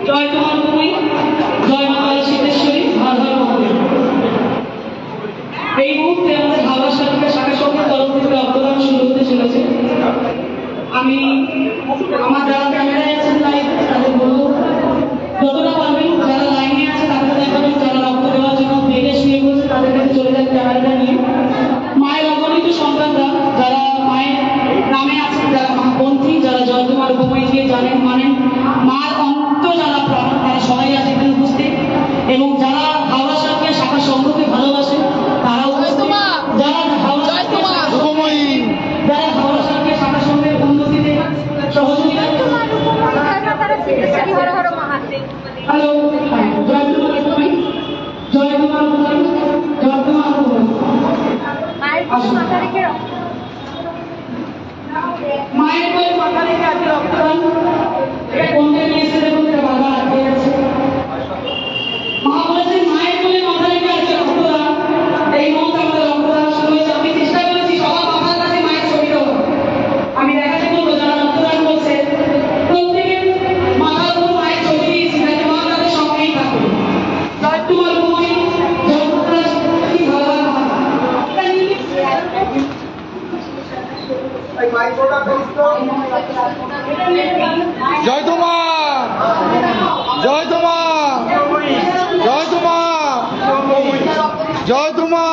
জয় তোমার ভূমি, জয় মা কালী সিদ্ধেশ্বরী, হর হর মহাদেব। এই মুহূর্তে আমাদের হাওড়া শাখা সংঘের তরফ থেকে রক্তদান শুরু হতে চলেছে। আমি আমার যারা ক্যামেরায় আছেন তাদের বলবো যতটা পারবেন, যারা লাইনে আছে তাদের দেখাবেন, যারা রক্ত দেওয়ার জন্য বেডে শুয়ে বলছে তাদের কাছে চলে যান ক্যামেরাটা নিয়ে। মায়ের অগণিত সন্তানরা যারা মায়ের নামে আছেন, যারা মাপন্থী, যারা জয় তোমার উপময়কে জানেন মানেন, মার অন্ত যারা প্রাণ, তারা সবাই আছে এখানে উপস্থিত। এবং যারা হাওড়া শাখা সংঘকে ভালোবাসে তারাও উপস্থিত। যারা হাওড়া শাখা সংঘের উন্নতিতে সহযোগিতা হ্যালো জয় তোমার ভূমি, জয় তোমার ভূমি, জয় তোমার ভূমি। মায়ের বই মাথা রেখে আজকে রক্তদান, এটা কোনটা নিয়ে এসে দেখুন, এটা বারবার আটকে যাচ্ছে। মা বলেছেন মায়ের বলে মাথা রেখে আজকে রক্তদান, এই মুহূর্তে আমাদের রক্তদান শুরু হয়েছে। আমি চেষ্টা করেছি সবার মাথার কাছে মায়ের ছবি দেওয়া। আমি দেখাতে বলবো যারা রক্তদান করছে প্রত্যেকের মাথার উপর মায়ের ছবি দিয়েছি, যাতে মা তাদের সঙ্গেই থাকে। জয় তোমার ভূমি, জয় তোমার কি ভালো জয় তোমার, জয় তোমার, জয় তোমার, জয় তোমার।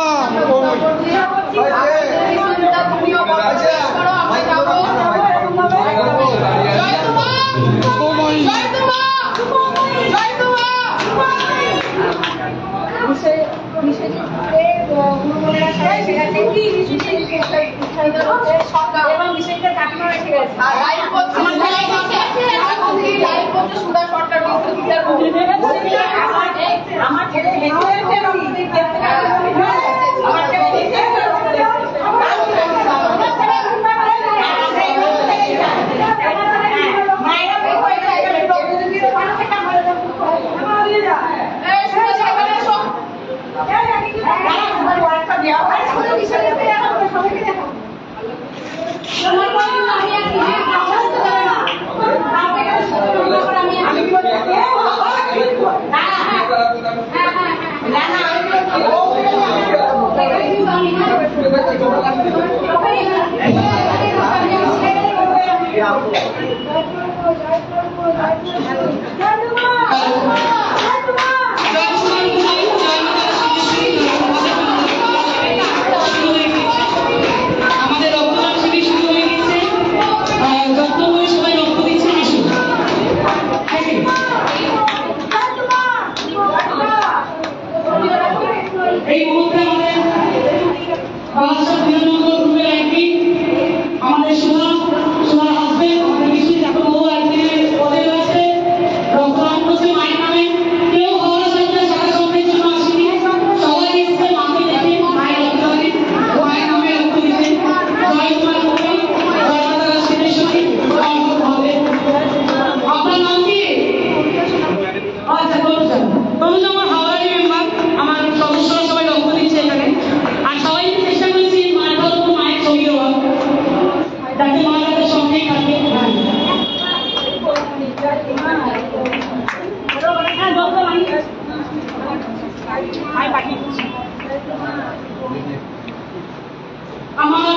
আমার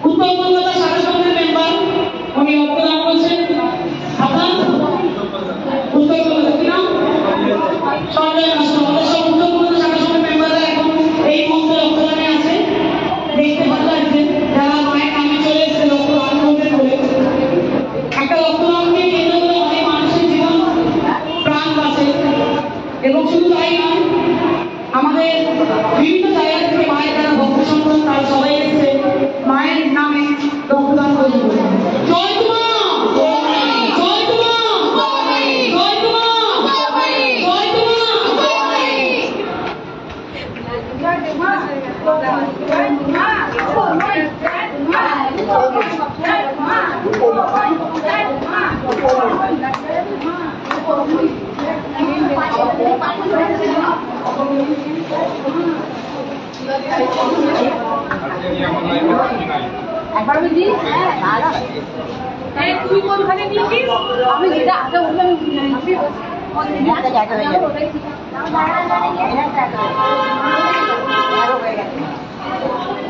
উত্তর কলকাতা শাখা সংঘের মেম্বার উনি রক্তদান করছেন। আপনার উত্তর কলকাতা সঞ্জয় মাস্টার, আমাদের সব উত্তর কলকাতা শাখা সংঘের মেম্বাররা এখন এই মুহূর্তে রক্তদানে আছে। দেখতে ভালো লাগছে যারা মায়ের নামে চলে এসেছে রক্তদান করবে বলে। একটা রক্তদানকে কেন্দ্র করে অনেক মানুষের জীবন প্রাণ বাঁচে। এবং শুধু তাই নয়, আমাদের বিভিন্ন জায়গা থেকে মায়ের যারা ভক্ত সংগঠন তারা সবাই এসেছে মায়ের নামে রক্তদান করবে। জয় তোমা, জয় তোমা, জয় তোমা, জয় তোমা, জয় তোমা। একবার আমি দিই। হ্যাঁ না তুই কোনখানে দিয়েছিস? আমি যেটা আগে বললাম জায়গা হয়ে যাবে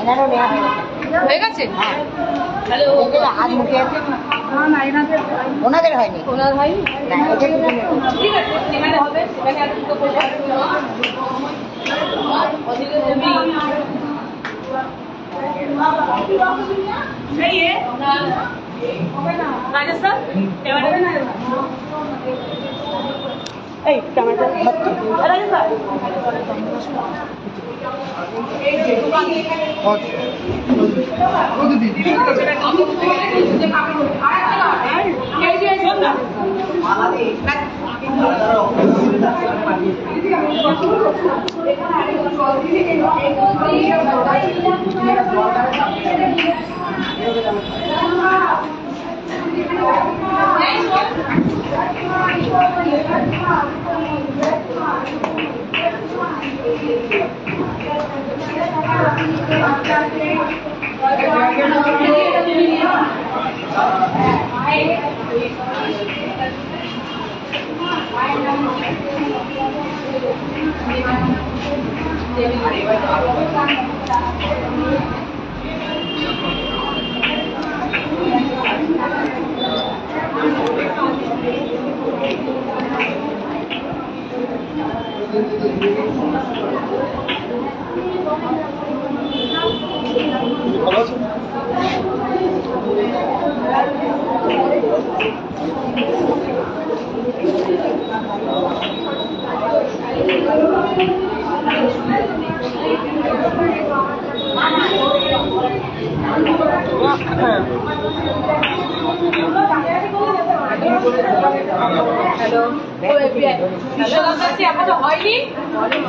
এনারও নেওয়া হয়ে গেছে? হ্যাঁ তাহলে হাত মুখে আছে ওনাদের হয়নি ওনার হয়নি? না এটা ঠিক আছে, সেখানে হবে, সেখানে আর দুটো করবো। ওদিকে তুমি नहीं है राजस्थान राजस्थान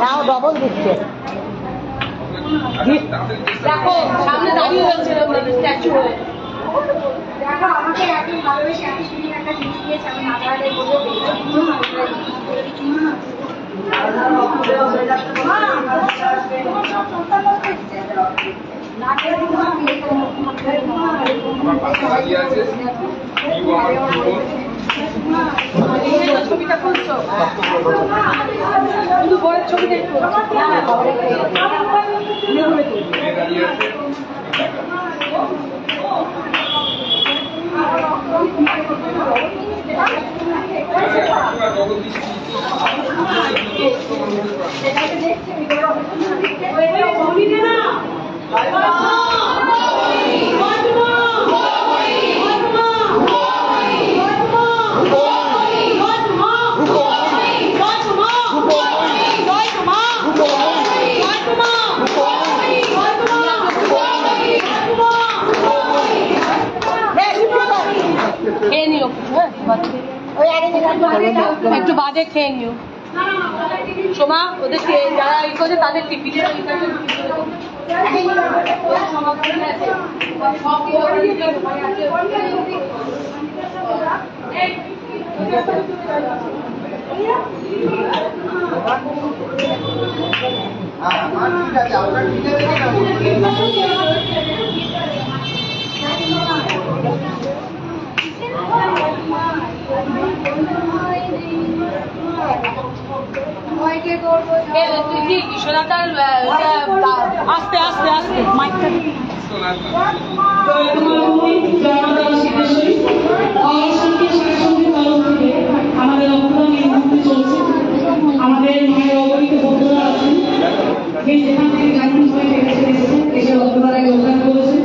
নাও ডবল দিচ্ছে দেখো সামনে দাঁড়িয়ে রয়েছে স্ট্যাচু হয়ে দেখো আমাকে এত ভালোবেসে এত সুন্দর একটা জিনিস দিয়েছে আমি না পারলে বলবো ছবিটা খুলছো শুধু বড় ছবিটা একটু খেয়ে নিও একটু বাদে খেয়ে নিও সোমা ওদেরকে যারা ই করছে তাদের টিফিনে আস্তে আস্তে আস্তে মাইকটা আমাদের রক্তদান এই মুহূর্তে চলছে। আমাদের মায়ের অগণিত বন্ধুরা আছেন, যেখান থেকে জানুন সবাই এসে রক্তদানে যোগদান করেছে।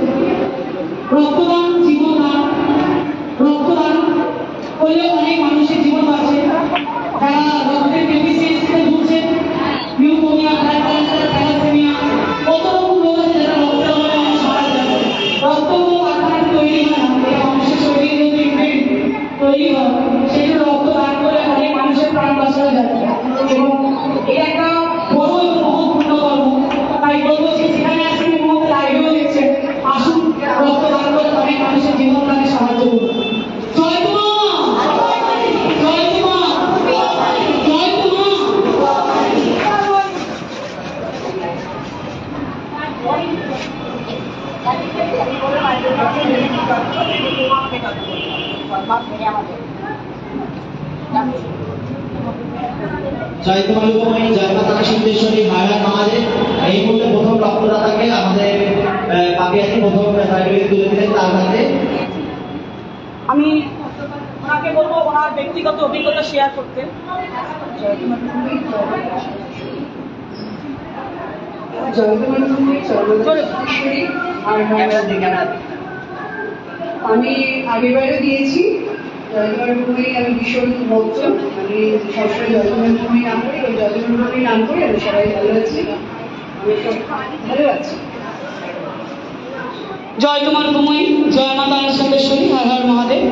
রক্তদান জীবনদান, রক্তদান করলে অনেক মানুষের জীবন বাঁচে। যারা রক্তের ডেফিসিয়েন্সিতে ভুগছেন, নিউমোনিয়া, থ্যালাসেমিয়া, কত রকম রোগ আছে যারা রক্তের অভাবে মানুষ মারা যাচ্ছে। রক্ত কোনো কারখানা তৈরি হয় না, এটা মানুষের শরীরে যদি ইনভেন্ট তৈরি হয়, সেটা রক্ত দান করে অনেক মানুষের প্রাণ বাঁচানো যায়। এবং এটা একটা বড় এবং মহৎপূর্ণ কর্ম। তাই বলবো যে সেখানে আজকে মুহূর্তে লাইভেও দেখছেন, আসুন রক্ত দান করে অনেক মানুষের জীবন দানে সাহায্য করুন। জয় মা, জয় মা, জয় মা। Thank you. জয় তোমালুকময়ী, জয় মা তারা সিদ্ধেশ্বরী, হার মহাদেব। এই মুহূর্তে প্রথম রক্তদাতাকে আমাদের পাপিয়াটি প্রথম সার্টিফিকেট তুলে দিলেন তার হাতে। আমি ওনাকে বলবো ওনার ব্যক্তিগত অভিজ্ঞতা শেয়ার করতে। আমি আগেবারও দিয়েছি জয়কুমারী, আমি ভীষণ ভক্ত, আমি সবসময় জয়কুমারী নাম করি এবং জয়কুমারী নাম করি, আমি সবাই ভালো আছি, আমি সব ভালো আছি। জয় তোমার কুময়ী, জয় মা তারা সিদ্ধেশ্বরী, হর হর মহাদেব।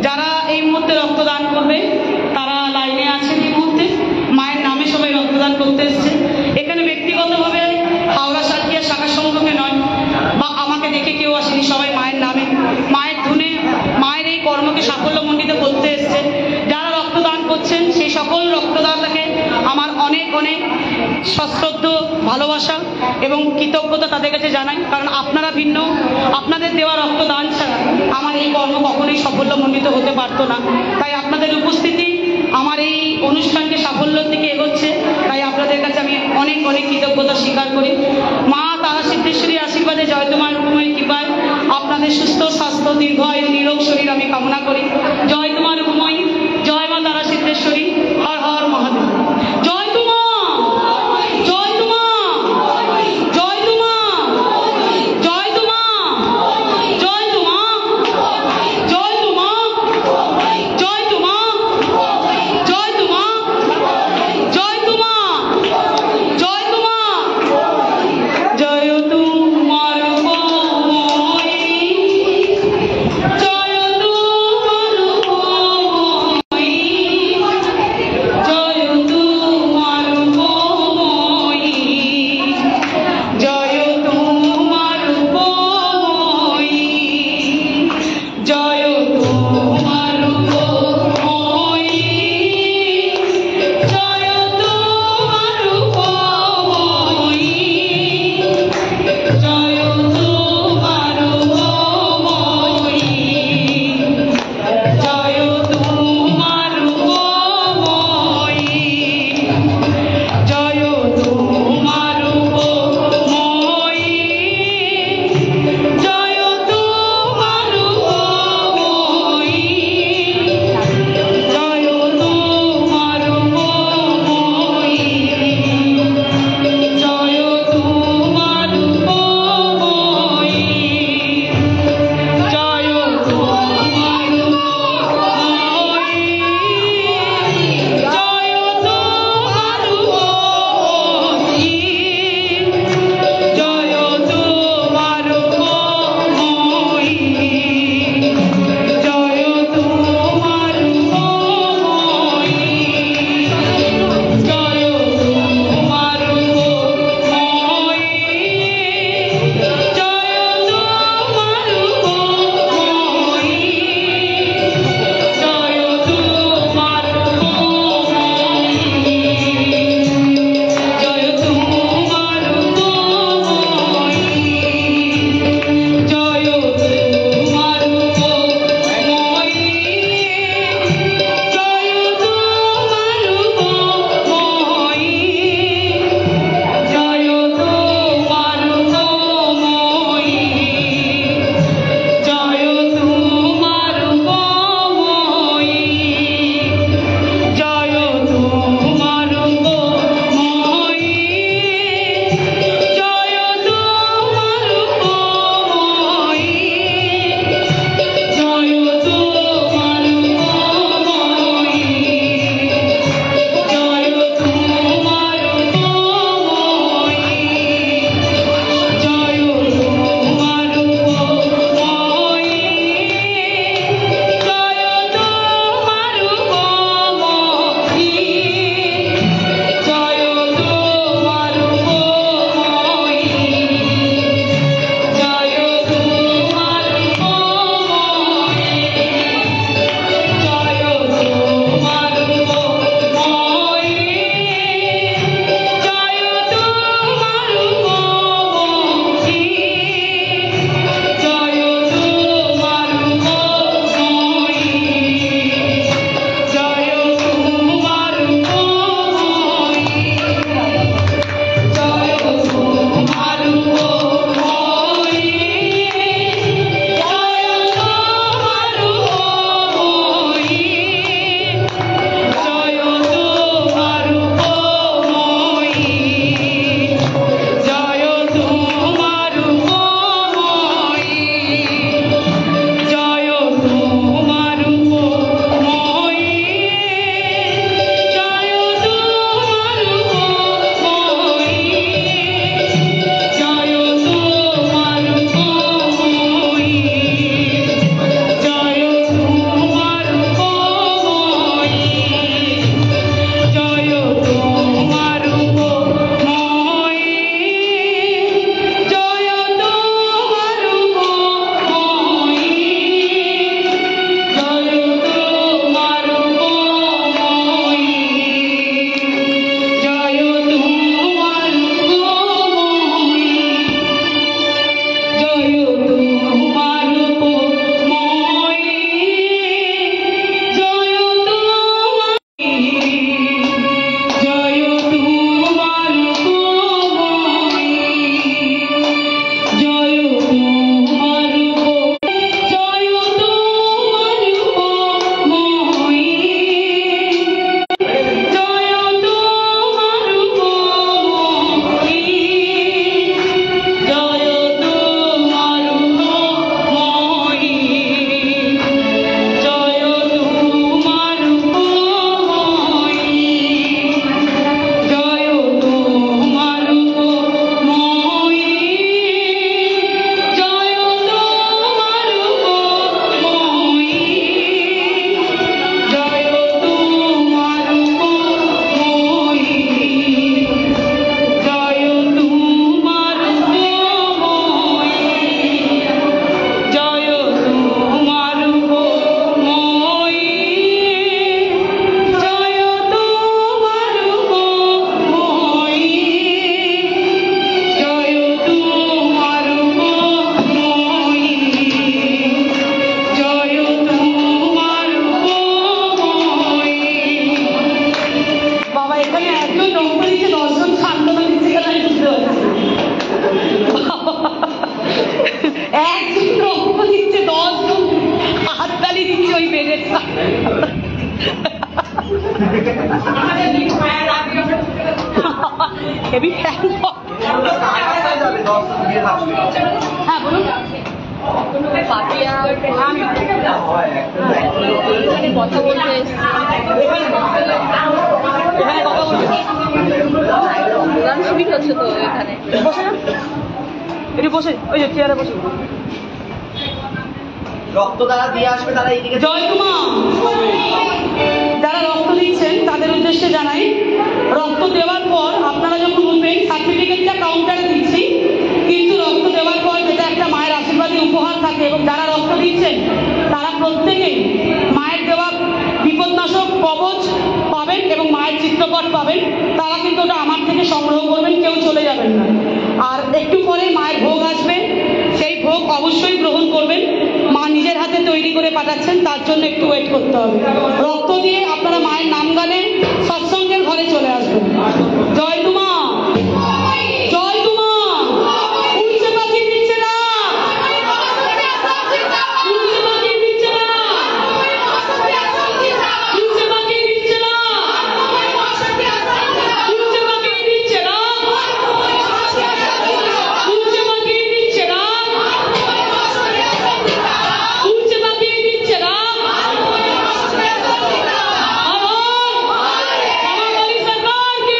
যারা এই মুহূর্তে রক্তদান করবে তারা লাইনে আছেন। এই মুহূর্তে মায়ের নামে সবাই রক্তদান করতে এসছে। এখানে ব্যক্তিগতভাবে হাওড়া সালকিয়া শাখা সংঘকে নয় বা আমাকে দেখে কেউ আসেনি, সবাই মায়ের নামে মায়ের ধুনে মায়ের এই কর্মকে সাফল্যমণ্ডিত করতে এসছে। যারা রক্তদান করছেন সেই সকল রক্তদাতাকে আমার অনেক অনেক সশ্রদ্ধ ভালোবাসা এবং কৃতজ্ঞতা তাদের কাছে জানাই। কারণ আপনারা ভিন্ন, আপনাদের দেওয়া রক্তদান ছাড়া আমার এই কর্ম কখনোই সাফল্যমণ্ডিত হতে পারতো না। তাই আপনাদের উপস্থিতি আমার এই অনুষ্ঠানকে সাফল্যের দিকে এগোচ্ছে। তাই আপনাদের কাছে আমি অনেক অনেক কৃতজ্ঞতা স্বীকার করি। মা তারা সিদ্ধেশ্বরীর আশীর্বাদে, জয় তোমার কুময়ী কৃপায় আপনাদের সুস্থ স্বাস্থ্য, দীর্ঘায়ু, নিরোগ শরীর আমি কামনা করি। জয় তোমার কুময়ী, জয় মা তারা সিদ্ধেশ্বরী, হর হর মহাদেব। জয় তোমা, জয় তোমা, জয় তোমা, জয় তোমা, জয় তোমা, জয় তোমা, জয় তোমা, জয় তোমা, জয় তোমা, জয় তোমা, জয় তোমার কুময়ী, জয় তোমার কুময়ী। পাপিয়া এখানে কথা বলতে এসেছি। এখানে কথা বলতে গান সুবিধ হচ্ছে তো এখানে বসে না এটি বসে ওই যে চেয়ারে বসে রক্ত যারা দিয়ে আসবে তারা এইদিকে জয়কুমা যারা রক্ত দিচ্ছেন তাদের উদ্দেশ্যে জানাই, রক্ত দেওয়ার পর আপনারা যখন উঠবেন সার্টিফিকেটটা কাউন্টারে দিচ্ছি, কিন্তু রক্ত দেওয়ার পর যেটা একটা মায়ের আশীর্বাদী উপহার থাকে এবং যারা রক্ত দিচ্ছেন তারা প্রত্যেকেই মায়ের দেওয়া বিপদনাশক কবচ পাবেন এবং মায়ের চিত্রপট পাবেন। তারা কিন্তু ওটা আমার থেকে সংগ্রহ করবেন, কেউ চলে যাবেন না। আর একটু পরে মায়ের ভোগ আসবে, সেই ভোগ অবশ্যই গ্রহণ করবেন। মা নিজের হাতে তৈরি করে পাঠাচ্ছেন, তার জন্য একটু ওয়েট করতে হবে। রক্ত দিয়ে আপনারা মায়ের নাম গানে সৎসঙ্গের ঘরে চলে আসবেন। জয় তোমা, জয় তোমা। উড়ছে পাখি দিচ্ছে না, উড়ছে পাখি দিচ্ছে না, উড়ছে পাখি দিচ্ছে না, উড়ছে পাখি দিচ্ছে না, উড়ছে পাখি দিচ্ছে না, উড়ছে পাখি দিচ্ছে না। আমার বাড়ি সরকার কি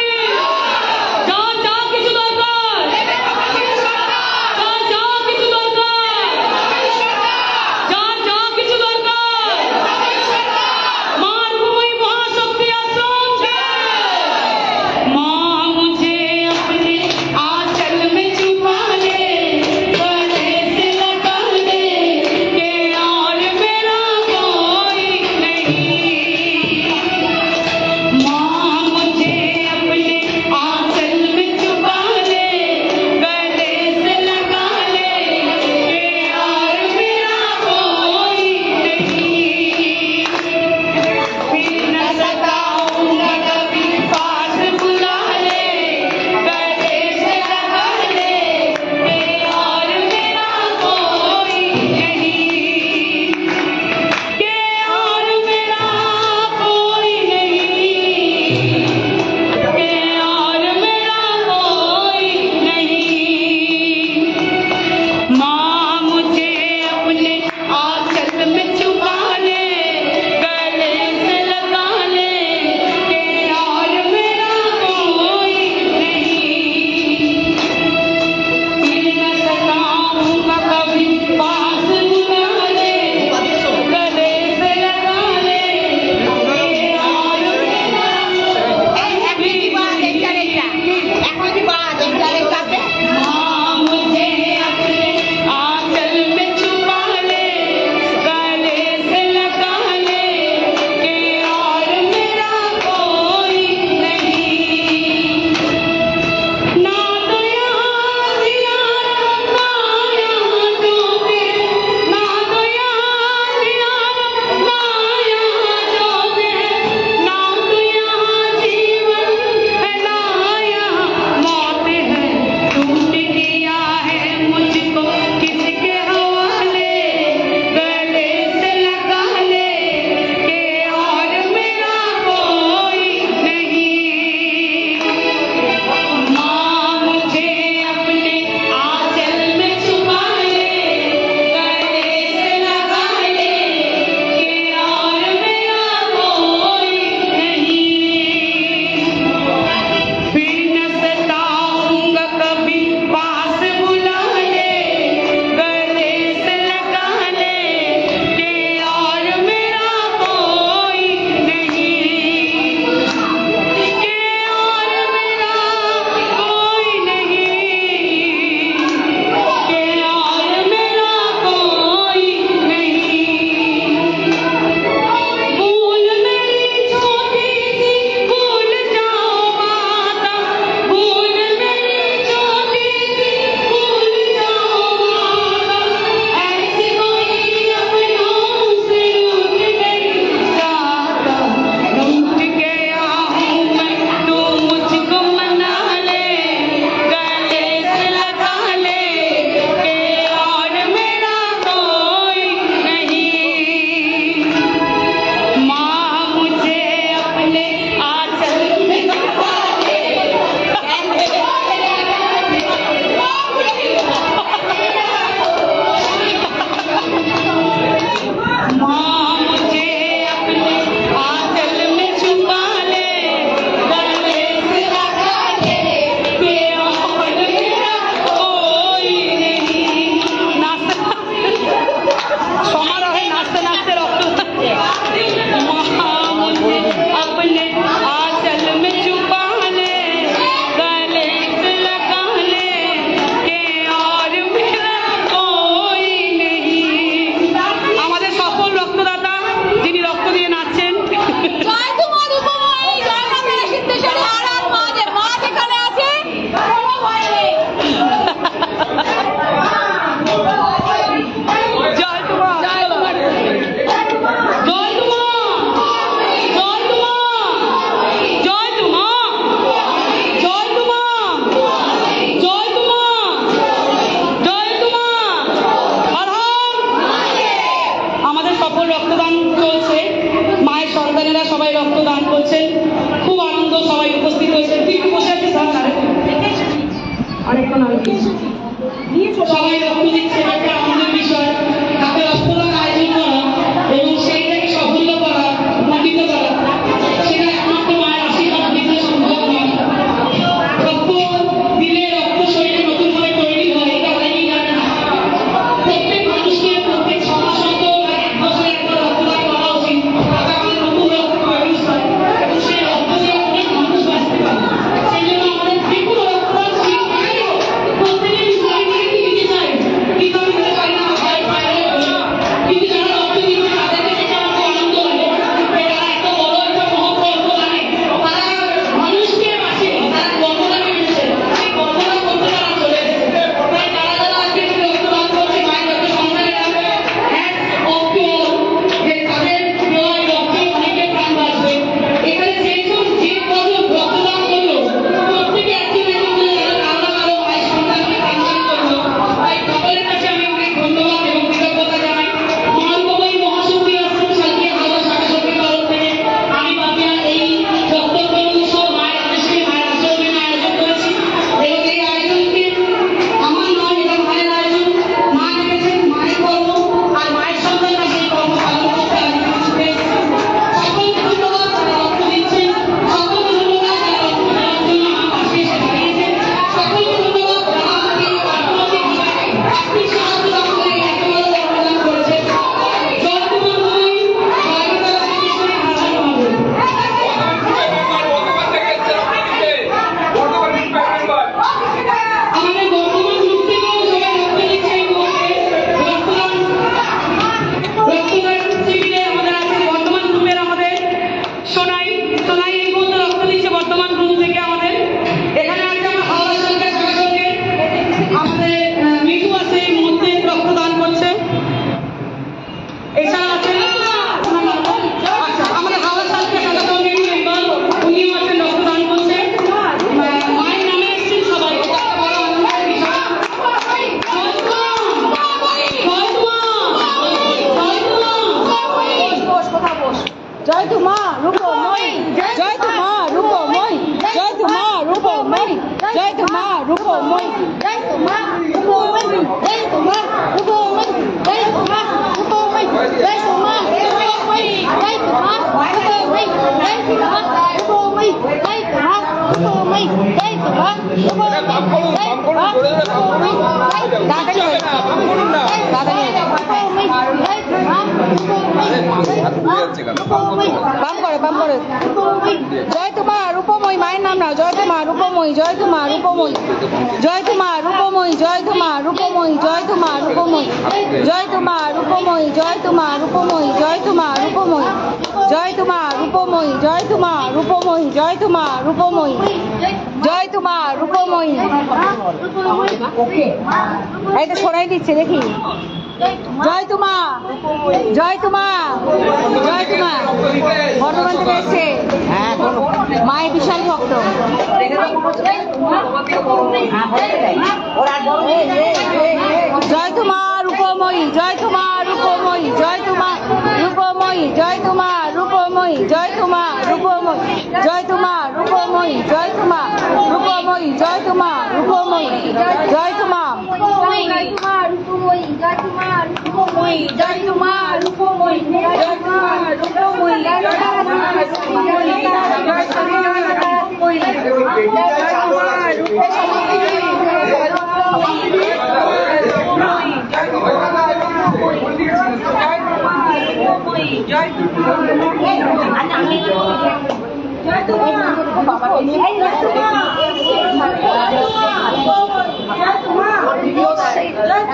সফল রক্তদান চলছে, মায়ের সন্তানেরা সবাই রক্তদান করছেন, খুব আনন্দ, সবাই উপস্থিত হয়েছে। তুই একটু বসে আছিস, অনেকক্ষণ সবাই রক্ত দিচ্ছে, একটা আনন্দের বিষয়। হাতে রক্তদান আয়োজন করা এবং সেইটাকে সাফল্য করা, উন্নীত করা, সেটা একমাত্র মায়ের আশীর্বাদ দিতে সম্ভব নয়। রক্ত দিলে রক্ত শরীরে নতুন করে তৈরি হয়, এটা অনেকেই জানে না। প্রত্যেক মানুষকে প্রত্যেক 6 মাস অন্তর 1 বছরে একটা রক্তদান করা উচিত, তাতে আমাদের নতুন রক্ত প্রডিউস হয় এবং সেই রক্ত দিয়ে অনেক মানুষ বাঁচতে পারে। সেই জন্য আমাদের যে কোনো রক্তদান প্রত্যেকের বিষয় নিয়ে দিতে চাই, কিন্তু আমি দিতে পারি না, কিন্তু যারা রক্ত দিচ্ছে তাদেরকে দেখে আমার খুব আনন্দ লাগে। তারা এত বড় একটা মহৎ রক্তদানে তারা মানুষকে বাঁচে, তারা গর্বদানে বেঁচেছে, সেই গর্বদান করতে তারা চলে এসেছে। তাই যারা যারা আজকে এখানে রক্তদান করছে, মায়ের রক্ত সন্তানেরা হ্যাটস অফ টু অল, যে তাদের দেওয়া রক্তে অনেকের প্রাণ বাঁচবে। এখানে যে কজন রক্তদান করলো প্রত্যেকে একজন একজন করে তারা কারো মায়ের সন্তানকে প্রাণদান করলো। তাই সকলের কাছে আমি অনেক ধন্যবাদ এবং কৃতজ্ঞতা জানাই। মহানগরী মহাসমিতি আসছেন সালকিয়া হাওড়া শাখা সমিতির তরফ থেকে। আমি পাপিয়া এই রক্তদান উৎসব মায়ের আদেশে, মায়ের আচরণে আয়োজন করেছি এবং এই আয়োজনকে আমার নয়, এটা মায়ের আয়োজন। মা ডেকেছেন, মায়ের কর্ম, আর মায়ের সন্তানরা সেই কর্ম পালন করতে আমি ছুটে এসেছি। সকলকে ধন্যবাদ যারা রক্ত দিচ্ছেন, সকলকে ধন্যবাদ যারা রক্ত দেওয়ার জন্য আমার পাশে এসে দাঁড়িয়েছেন, সকলকে ধন্যবাদ যারা আমাকে অর্থনৈতিকভাবে আর্থিক সাহায্য দান করে এত বড় রক্তদান করেছেন। জয় কুমারময়ী, জয় মাতা শ্রীকৃষ্ণের হাজার মহাদেব। আমাদের বর্তমান গ্রুপ থেকেও সবাই রক্ত দিচ্ছে এই মুহূর্তে। রক্তদান শিবিরে আমাদের আছে বর্তমান গ্রুপের আমাদের সোনাই এই মুহূর্তে রক্ত দিচ্ছে বর্তমান গ্রুপ থেকে আমাদের। এখানে আছে আমার হাওড়া শাখা সঙ্গে আমাদের মিঠু আছে, এই মুহূর্তে রক্তদান করছে। এছাড়া আছে আচ্ছা আমাদের হাওড়া শাখা সঙ্গে মেম্বার, উনিও আছেন, রক্তদান করছে। মায়ের নামে এসেছেন সবাই, এটা একটা বড় আনন্দের বিষয়। জয় তু মা রূপময়ী, জয় তু মা রূপময়ী, জয় তু মা রূপময়ী, জয় তু মা রূপময়ী, জয় তু মা রূপময়ী, জয় তু মা রূপময়ী, জয় তু মা রূপময়ী, জয় তু মা রূপময়ী, জয় তু মা রূপময়ী, জয় তু মা রূপময়ী, জয় তু মা রূপময়ী, জয় তু মা জয় তু মা রূপময়ী, মায়ের নাম না, জয় তু মা রূপময়ী, জয় তু মা রূপময়ী, জয় তু মা রূপময়ী, জয় তু মা রূপময়ী, জয় তু মা রূপময়ী, জয় তু মা রূপময়ী, জয় তু মা রূপময়ী, জয় তু মা রূপময়ী, জয় তু মা রূপময়ী, জয় তু মা রূপময়ী, জয় তু মা রূপময়ী, জয় তু মা রূপময়ী। এই তো শোনাই দিচ্ছে দেখি। জয় তু মা, জয় তু মা, জয় তু মা। বর্ধমান থেকে এসছে, মায়ের বিশাল ভক্ত। জয় তু মা রূপময়ী, জয় তু মা রূপময়ী, জয় তু মা রূপময়ী, জয় তু মা রূপময়ী, জয় তু মা রূপময়ী, জয় তু মা রূপময়ী, জয় তু মা রূপময়ী, জয় তু মা রূপময়ী, জয় তু মা রূপময়ী, জয় তু মা রূপময়ী, জয় তু মা রূপময়ী, জয় তু মা রূপময়ী, জয় তু মা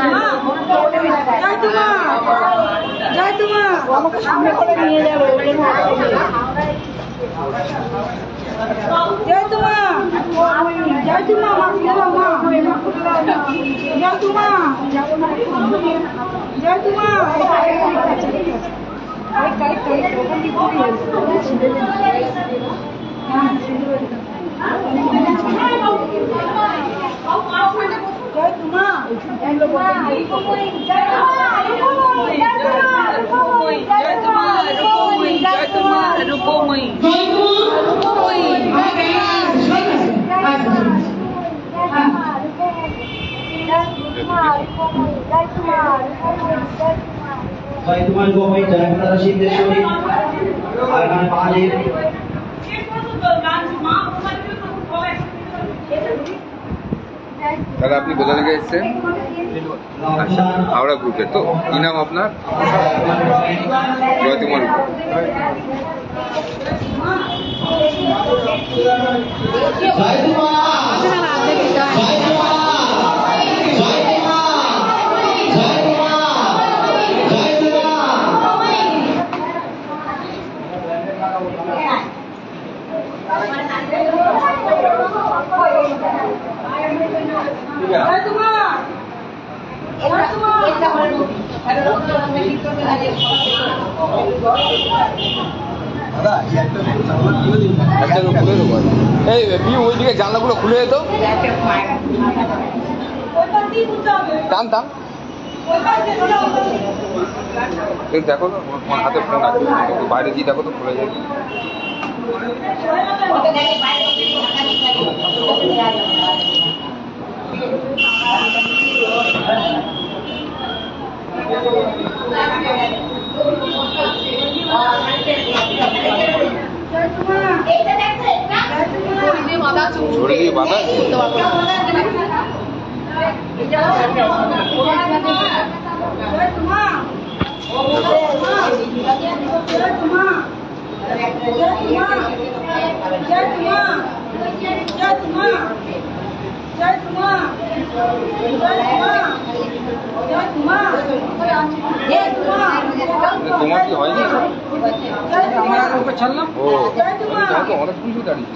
রূপময়ী, আমাকে সামনে করে নিয়ে যাবো। জয় তু মা, জয় তু মা, জয় তু মা, জয় তু মা। জয় তু মা, জয় তোমার গোময় জয় মাতা সিদ্ধেশ্বরী আর মহাদেব। দাদা আপনি কোথা থেকে এসেছেন? আচ্ছা, হাওড়া গ্রুপের তো। কি নাম আপনার? জয় তোমার জয় তোমার খুলে দেবো। এই বিয়ে ওইদিকে জানলাগুলো খুলে যেত, টান টান দেখো তো, তোমার হাতে ফোন আছে, বাইরে গিয়ে দেখো তো খুলে যায়। ঝরে দিয়ে বাঁধা তোমার কি হয়নি? ও তো অনেক কিছু দাঁড়িয়ে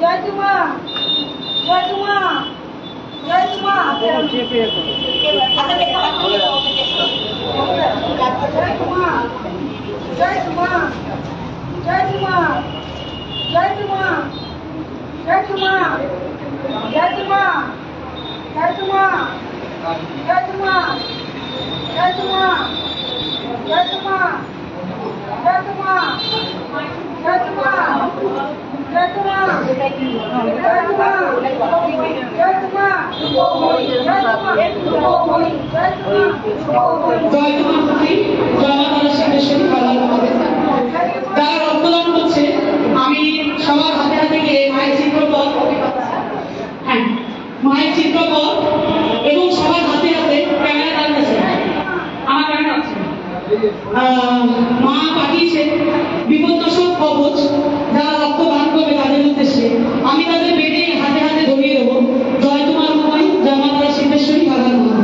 তারা রক্তদান করছে। আমি সবার হাতে হাতে গিয়ে মায়ের চিত্রপট, হ্যাঁ মায়ের চিত্রপট এবং সবার হাতে হাতে ক্যামেরা দাঁড়িয়ে আছে, আমার ক্যামেরা আছে, মা পাঠিয়েছে বিপদনাশক কবচ, যারা রক্তদান করবে তাদের উদ্দেশ্যে আমি তাদের বেডে হাতে হাতে ধরিয়ে দেবো জয় তোমার গোময় জয় মা তারা সিদ্ধেশ্বরী হাজার মা।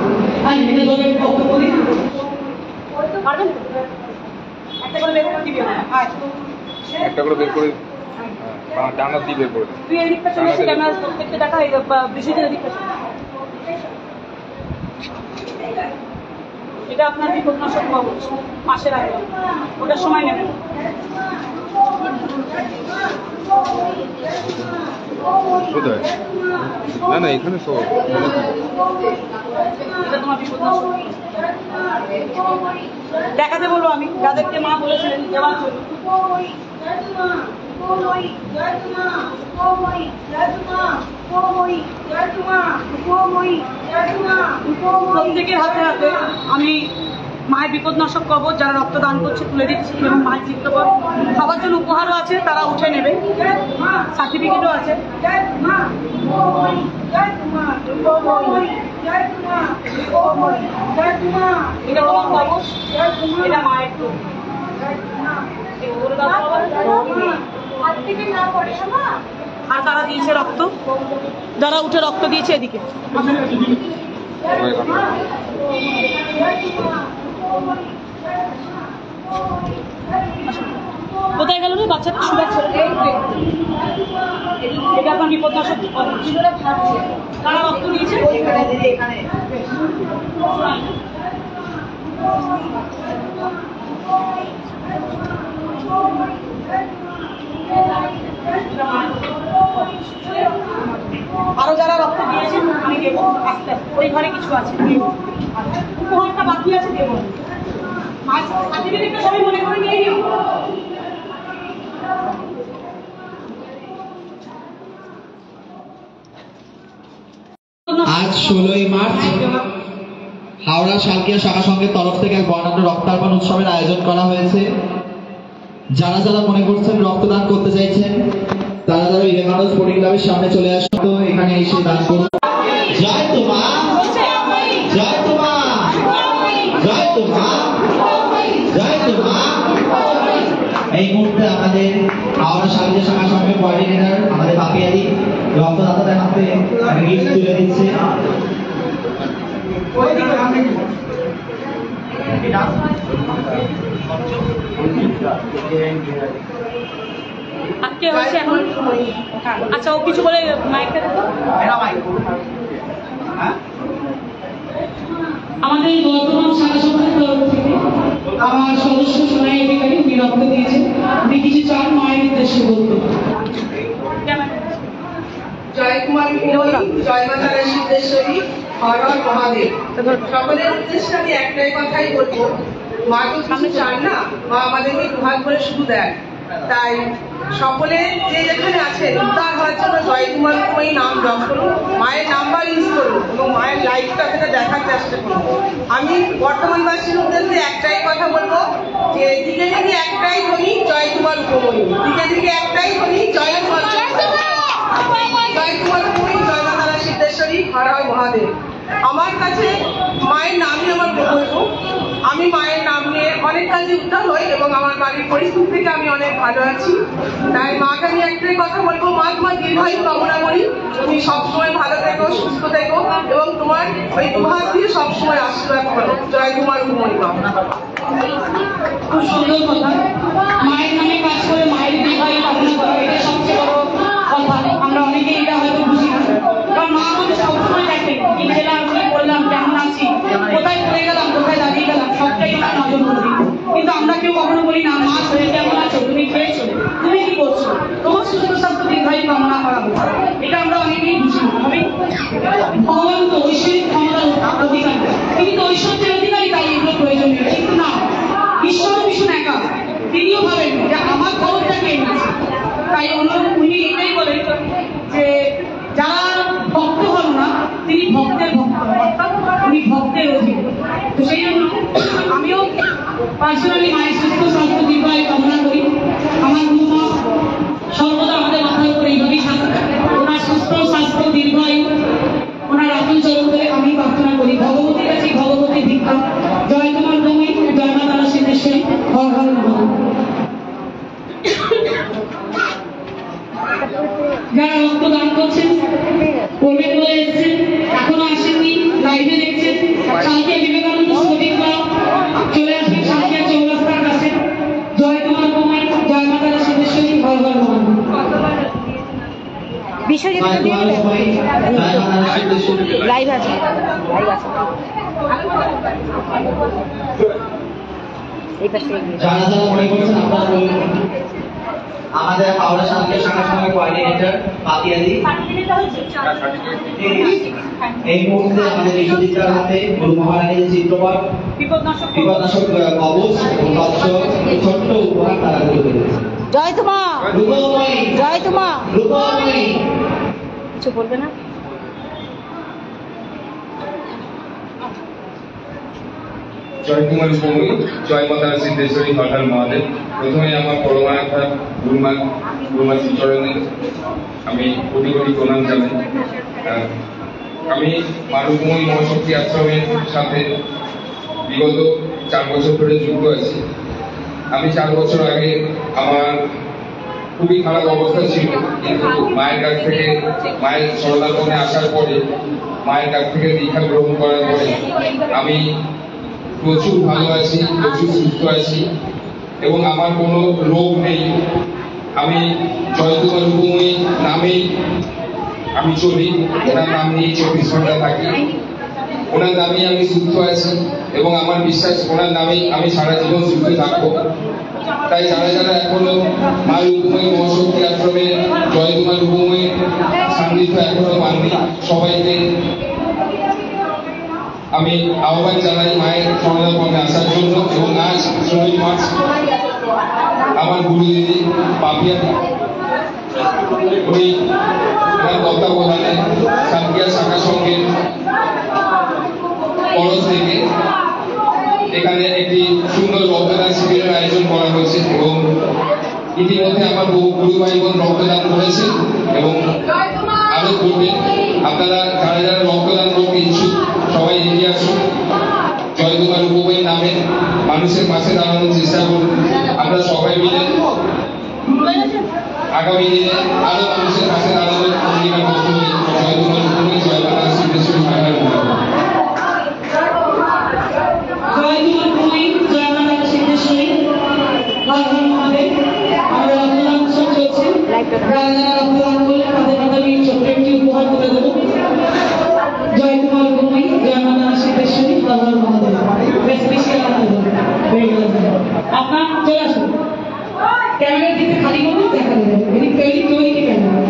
আর এটা ধরে বক্তব্য দিই একটা করে বের করে দিবি, একটা করে বের করে ডানা দিয়ে বের করে তুই এই দিকটা চলে এসে ক্যামেরা প্রত্যেকটা দেখা বিশ্বজিতের দিকটা। এটা আপনার বিপদনাশক কবচ, মাসের আগে ওটার সময় নেবেন। কোথায়? না না এখানে তো এটা তোমার বিপদনাশক দেখাতে বলবো আমি, যাদেরকে মা বলেছিলেন দেওয়ার জন্য। প্রত্যেকের হাতে হাতে আমি মায়ের বিপদনাশক কবচ যারা রক্তদান করছে তুলে দিচ্ছি এবং মায়ের চিত্রপট সবার জন্য উপহারও আছে, তারা উঠে নেবে, সার্টিফিকেটও আছে। এটা তোমার কবচ, এটা মায়ের তো আর তারা দিয়েছে রক্ত, যারা উঠে রক্ত দিয়েছে এদিকে। কোথায় গেল রে বাচ্চাটা? শুভেচ্ছা। এটা আপনার বিপদনাশক কারা রক্ত দিয়েছে? আরো যারা রক্ত দিয়েছেন আমি দেবো আস্তে আস্তে, ওই ঘরে কিছু আছে উপহারটা বাকি আছে দেবো। সার্টিফিকেটটা সবাই মনে করে নিয়ে নিও। আজ 16ই মার্চ হাওড়া শালকিয়া শাখা সংঘের তরফ থেকে এক বর্ণাঢ্য রক্তার্পণ উৎসবের আয়োজন করা হয়েছে। যারা যারা মনে করছেন রক্তদান করতে চাইছেন তারা তারা বিবেকানন্দ স্পোর্টিং ক্লাবের সামনে চলে আসুন, তো এখানে এসে দান করুন। জয় তোমা, জয় তোমা, জয় তোমা, জয় তোমা। এই মুহূর্তে আমাদের হাওড়া শালকিয়া শাখা সংঘের কোঅর্ডিনেটর আমাদের পাপিয়াদি রক্তদাতাদের হাতে গিফট তুলে দিচ্ছে। আজকে হচ্ছে এখন আচ্ছা ও কিছু বলে মাইকটা দেখো। আমাদের বর্তমান শাখা সংঘের তরফ থেকে আমার সদস্য সোনাই অধিকারী উনি রক্ত দিয়েছেন, উনি কিছু চান মায়ের উদ্দেশ্যে বলতে। জয় কুমার জয় মা তারা সিদ্ধেশ্বরী, হর হর মহাদেব। সকলের উদ্দেশ্যে আমি একটাই কথাই বলবো, মা তো কিছু চান না, মা আমাদেরকে দুহাত করে শুধু দেয়। তাই সকলে যে যেখানে আছেন উদ্ধার হওয়ার জন্য জয় কুমার রূপময়ী নাম জপ করুন, মায়ের নাম্বার ইউজ করুন এবং মায়ের লাইফটা সেটা দেখার চেষ্টা করুন। আমি বর্তমানবাসীর উদ্দেশ্যে একটাই কথা বলবো যে দিকে দিকে একটাই ধ্বনি জয় কুমার রূপময়ী, দিকে দিকে একটাই ধ্বনি জয় কুমার, জয় কুমার রূপময়ী, জয় মা তারা সিদ্ধেশ্বরী, হর হর মহাদেব। আমার কাছে মায়ের নামই আমার প্রকল্প। আমি মায়ের নাম নিয়ে অনেক কাজে উদ্ধার হই এবং আমার বাড়ির পরিস্থিতি থেকে আমি অনেক ভালো আছি। তাই মাকে আমি একটাই কথা বলবো, মা তোমার দীর্ঘায়ু কামনা করি, তুমি সবসময় ভালো থেকো, সুস্থ থেকো এবং তোমার ওই দুহাত দিয়ে সবসময় আশীর্বাদ করো। জয় কুমার রূপময়ী। খুব সুন্দর কথা, মায়ের নামে কাজ করে মায়ের দীর্ঘায়ু কামনা করা, এটা সবচেয়ে বড় কথা। আমরা অনেকে এটা হয়তো বুঝি না, কারণ মা আমাদের সবসময় দেখেন কি খেলাম, কি করলাম, কেমন আছি, কোথায় পড়ে গেলাম, কোথায় দাঁড়িয়ে গেলাম, সবটাই আমার নজর করি। কিন্তু আমরা কেউ কখনো বলি না মা শরীর কেমন আছো, তুমি খেয়েছো, তুমি কি করছো, তোমার সুস্থ স্বাস্থ্য দীর্ঘায়ু কামনা করা হোক, এটা আমরা অনেকেই বুঝি না। আমি ভগবান তো ঐশ্বরিক ক্ষমতার অধিকারী, তিনি তো ঐশ্বর্যের অধিকারী, তাই এগুলো প্রয়োজন নেই। কিন্তু না, ঈশ্বর ভীষণ একা, তিনিও ভাবেন যে আমার খবরটা কে নিয়েছে। তাই উনি এটাই বলেন যে যারা ভক্ত হন না তিনি ভক্তের ভক্ত, অর্থাৎ উনি ভক্তের অধীন। তো সেই জন্য আমিও পার্সোনালি মায়ের সুস্থ স্বাস্থ্য দীর্ঘায়ু কামনা করি। আমার গুরুমা সর্বদা আমাদের মাথার উপর এইভাবেই থাকুন, ওনার সুস্থ স্বাস্থ্য দীর্ঘায়ু ওনার রাতুল চরণ করে আমি প্রার্থনা করি। ভগবতীর কাছে ভগবতী ভিক্ষা। জয় কুমার রূপময়ী, জয় মা তারা সিদ্ধেশ্বরী, হর হর মহাদেব। যারা রক্তদান করছেন, করবেন বলে এসেছেন, এখনো আসেননি, লাইভে দেখছেন, শালকিয়া বিবেকানন্দ স্পোর্টিং ক্লাব চলে আসবেন শালকিয়া চৌরাস্তার কাছে। জয় কুমার রূপময়ী, জয় মা তারা সিদ্ধেশ্বরী, হর হর মহাদেব। বিশ্বজিৎ লাইভ আছে, এই পাশে যারা যারা মনে করছেন আপনারা বলুন। আমাদের হাওড়া শালকিয়া শাখা সংঘের কোঅর্ডিনেটর পাপিয়াদি এই মুহূর্তে আমাদের বিশ্বজিৎটার হাতে গুরু মহারানীর চিত্রপট, বিপদনাশক কবচ এবং ছোট্ট উপহার তারা তুলে দিয়েছে। জয় তোমা, রূপময়ী, জয় তোমা, রূপময়ী। কিছু বলবে না? জয় কুমার রূপময়ী, জয় মা তারা সিদ্ধেশ্বরী, হর হর মহাদেব। প্রথমে আমার পরমাত্মা গুরুমা চরণে আমি কোটি কোটি প্রণাম জানাই। আমি মা রূপময়ী মহাশক্তি আশ্রমের সাথে বিগত 4 বছর ধরে যুক্ত আছি। আমি 4 বছর আগে আমার খুবই খারাপ অবস্থা ছিল, কিন্তু মায়ের কাছ থেকে মায়ের শরণাপন্নে আসার পরে, মায়ের কাছ থেকে দীক্ষা গ্রহণ করার পরে আমি প্রচুর ভালো আছি, প্রচুর সুস্থ আছি এবং আমার কোনো রোগ নেই। আমি জয় কুমার রূপময়ী নামেই আমি চলি, ওনার নাম নিয়ে 24 ঘন্টা থাকি, ওনার নামেই আমি সুস্থ আছি এবং আমার বিশ্বাস ওনার নামেই আমি সারা জীবন সুস্থ থাকবো। তাই যারা যারা এখনো মা রূপময়ী মহাশক্তি আশ্রমে জয় কুমার রূপময়ী সান্নিধ্য এখনো পাননি, সবাইকে আমি আহ্বান জানাই মায়ের শরণাপন্নে আসার জন্য। এবং আজ 16 মার্চ আমার গুরু দিদি পাপিয়াদি উনি তত্ত্বাবধানে শালকিয়া শাখা সংঘের তরফ থেকে এখানে একটি সুন্দর রক্তদান শিবিরের আয়োজন করা হয়েছে এবং ইতিমধ্যে আমার বহু গুরু ভাই বোন রক্তদান করেছে এবং আরো করবেন। আপনারা যারা যারা রক্তদান করতে ইচ্ছুক সবাই এগিয়ে আসুন। জয়কুমার উপবই নামে মানুষের পাশে দাঁড়ানোর চেষ্টা করুন। আমরা সবাই মিলে আগামী দিনে আরো মানুষের পাশে দাঁড়ানোর অঙ্গীকার করতে হবে। জয়কুমার উপবই জয় বাংলা সিদ্ধেশ্বরী ঢাকার আপনার চলে আসুন, ক্যামেরার দিকে খালি করুন, দেখা যাবে এদিক তৈরি তৈরি কি ক্যামেরা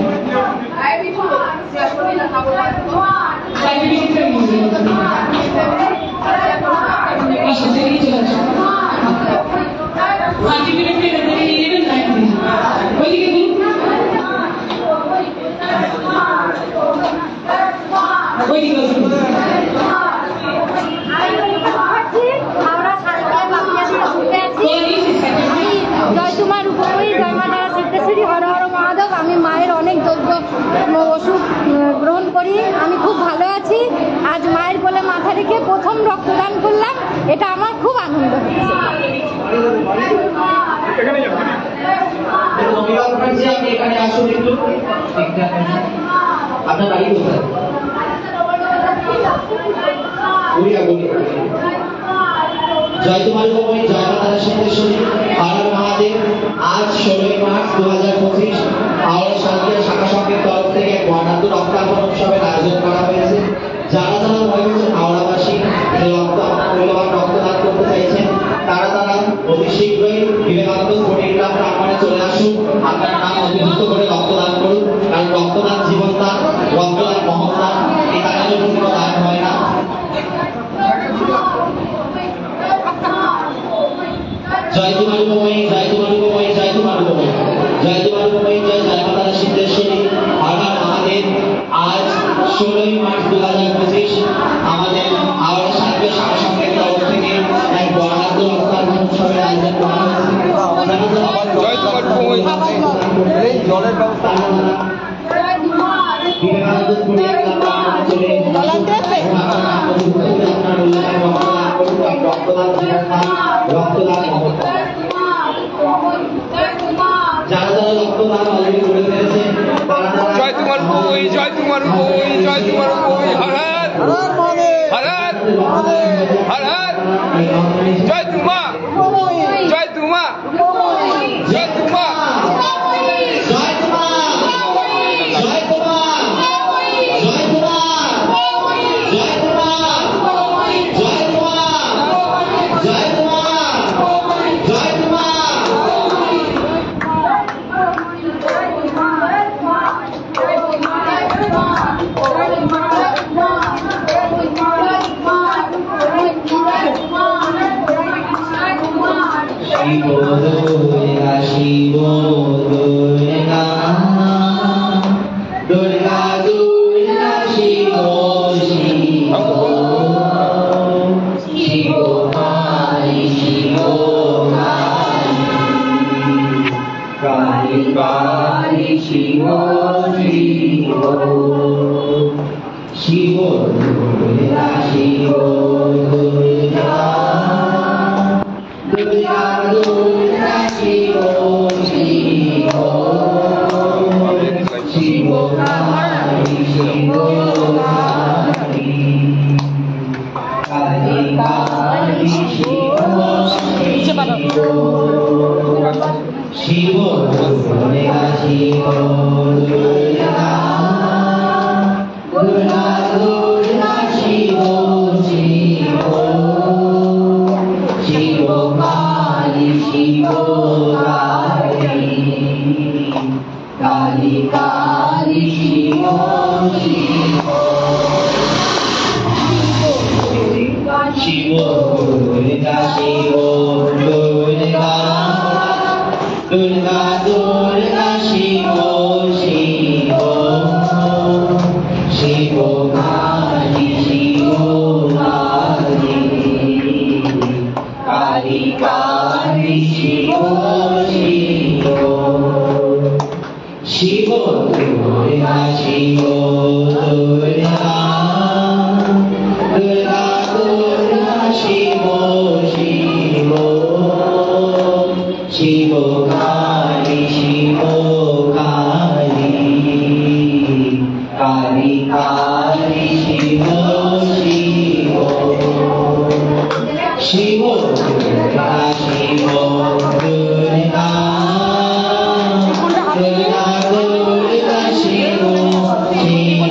জয়কুমার উপবই জয় মা তারা সিদ্ধেশ্বরী হর হর মহাদেব। আমি মায়ের অনেক দ্রব্য ওষুধ গ্রহণ করি, আমি খুব ভালো আছি। আজ মায়ের কোলে মাথা রেখে প্রথম রক্তদান করলাম, এটা আমার খুব আনন্দ হচ্ছে। আপনার বাড়ি কোথায়? জয়কুমার উপবই জয় মা তারা সিদ্ধেশ্বরী হর হর মহাদেব। আজ 16 মার্চ 2025 হাওড়া শান্তির শাখা সংঘের তরফ থেকে বর্ণাঢ্য রক্তার্পণ উৎসবের আয়োজন করা হয়েছে। যারা যারা মনে করছেন হাওড়াবাসী এই মূল্যবান রক্তদান করতে চাইছেন তারা অতি শীঘ্রই বিবেকানন্দ স্পোর্টিং ক্লাব প্রাঙ্গণে চলে আসুন। আপনার নাম নথিভুক্ত করে রক্তদান করুন, কারণ রক্তদান জীবনদান, রক্তদান মহৎদান, এই টাকার জন্য কোনো দান হয় না। জয়কুমার উপবই জয়কুমার উপবই জয়কুমার উপবই জয়কুমার উপবই জয় জয় মা তারা সিদ্ধেশ্বরী হর হর মহাদেব। আজ 16 মার্চ 2025 আমাদের হাওড়া শান্তির শাখা সংঘের তরফ থেকে এক বর্ণাঢ্য রক্তার্পণ উৎসবের আয়োজন করা হয়েছে। জয়কুমার উপবই জলের ব্যবস্থা বিবেকানন্দ স্পোর্টিং ক্লাব চলে রক্তদান রক্তদান যারা যারা রক্তদান অলরেডি করে ফেলেছে জয়কুমার উপবই জয়কুমার উপবই জয়কুমার উপবই হর হর হর হর হর জয়কুমা জয়কুমা জয়কুমা শিব দুর্গা দুর্গা দুর্গা শিব শিব শিব কালী শিব কালী কালী শিব শিব শিব দুর্গা শিব দুর্গা দুর্গা দুর্গা শিব শিব শিব কালী শিব কালী কালী শিব শিব দুর্গা শিব দুর্গা দুর্গা দুর্গা শিব শিব শিব কালী শিব কালী কালী শিব শিব শিব দুর্গা শিব দুর্গা দুর্গা দুর্গা শিব শিব শিব কালী শিব শিব শিব শিব দুর্গা শিব দুর্গা দুর্গা দুর্গা শিব শিব শিব কালী শিব কালী কালী কালী শিব শিব শিব দুর্গা শিব দুর্গা দুর্গা দুর্গা শিব শিব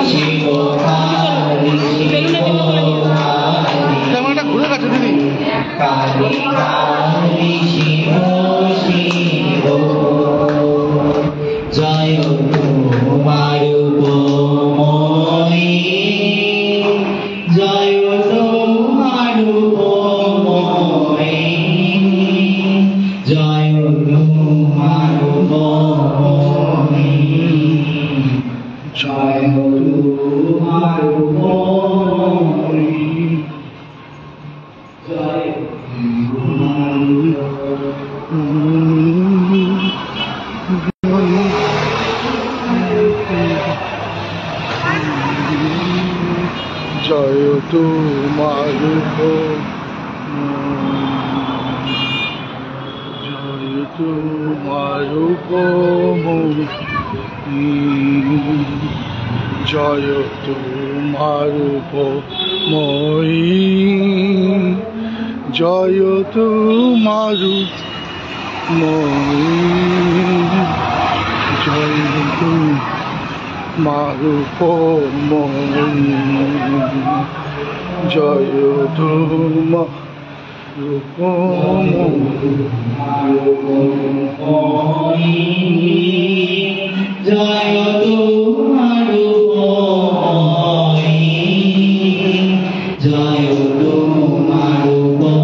শিব কালী শিব কালী কালী কালী শিব শিব জয় তোমার উপময়ী জয় তোমার উপময়ী জয় তোমার উপময়ী জয় তোমার উপময়ী জয় জয় তোমার জয় তোমার জয় তোমার উপময়ী জয় তোমার উপময়ী জয় তোমার উপময়ী জয় তোমার উপময়ী জয় তোমার উপময়ী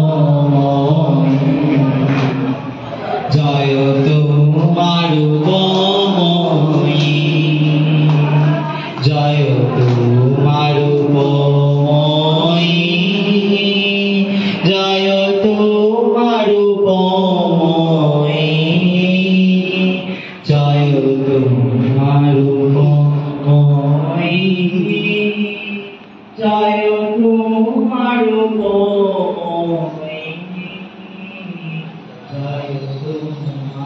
জয় তোমার উপময়ী জয় তোমার উপময়ী জয় তোমার উপময়ী জয় তোমার উপময়ী জয় তোমার উপময়ী জয় তোমার উপময়ী জয় তোমার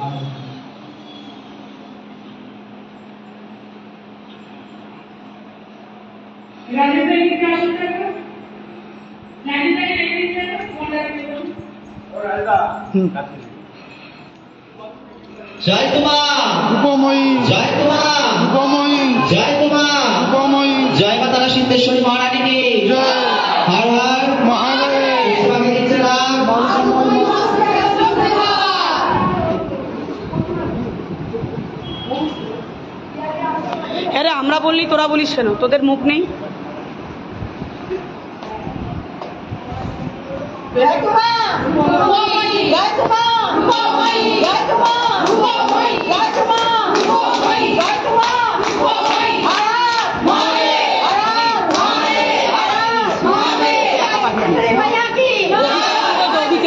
জয় তোমা উপময়ী জয় তোমা উপময়ী জয় তোমা উপময়ী জয় মা তারা সিদ্ধেশ্বরী মহারানী কি জয় হর হর মহাদেব তোমাকে দিচ্ছে নাম আরে আমরা বললি তোরা বলিস কেন? তোদের মুখ নেই?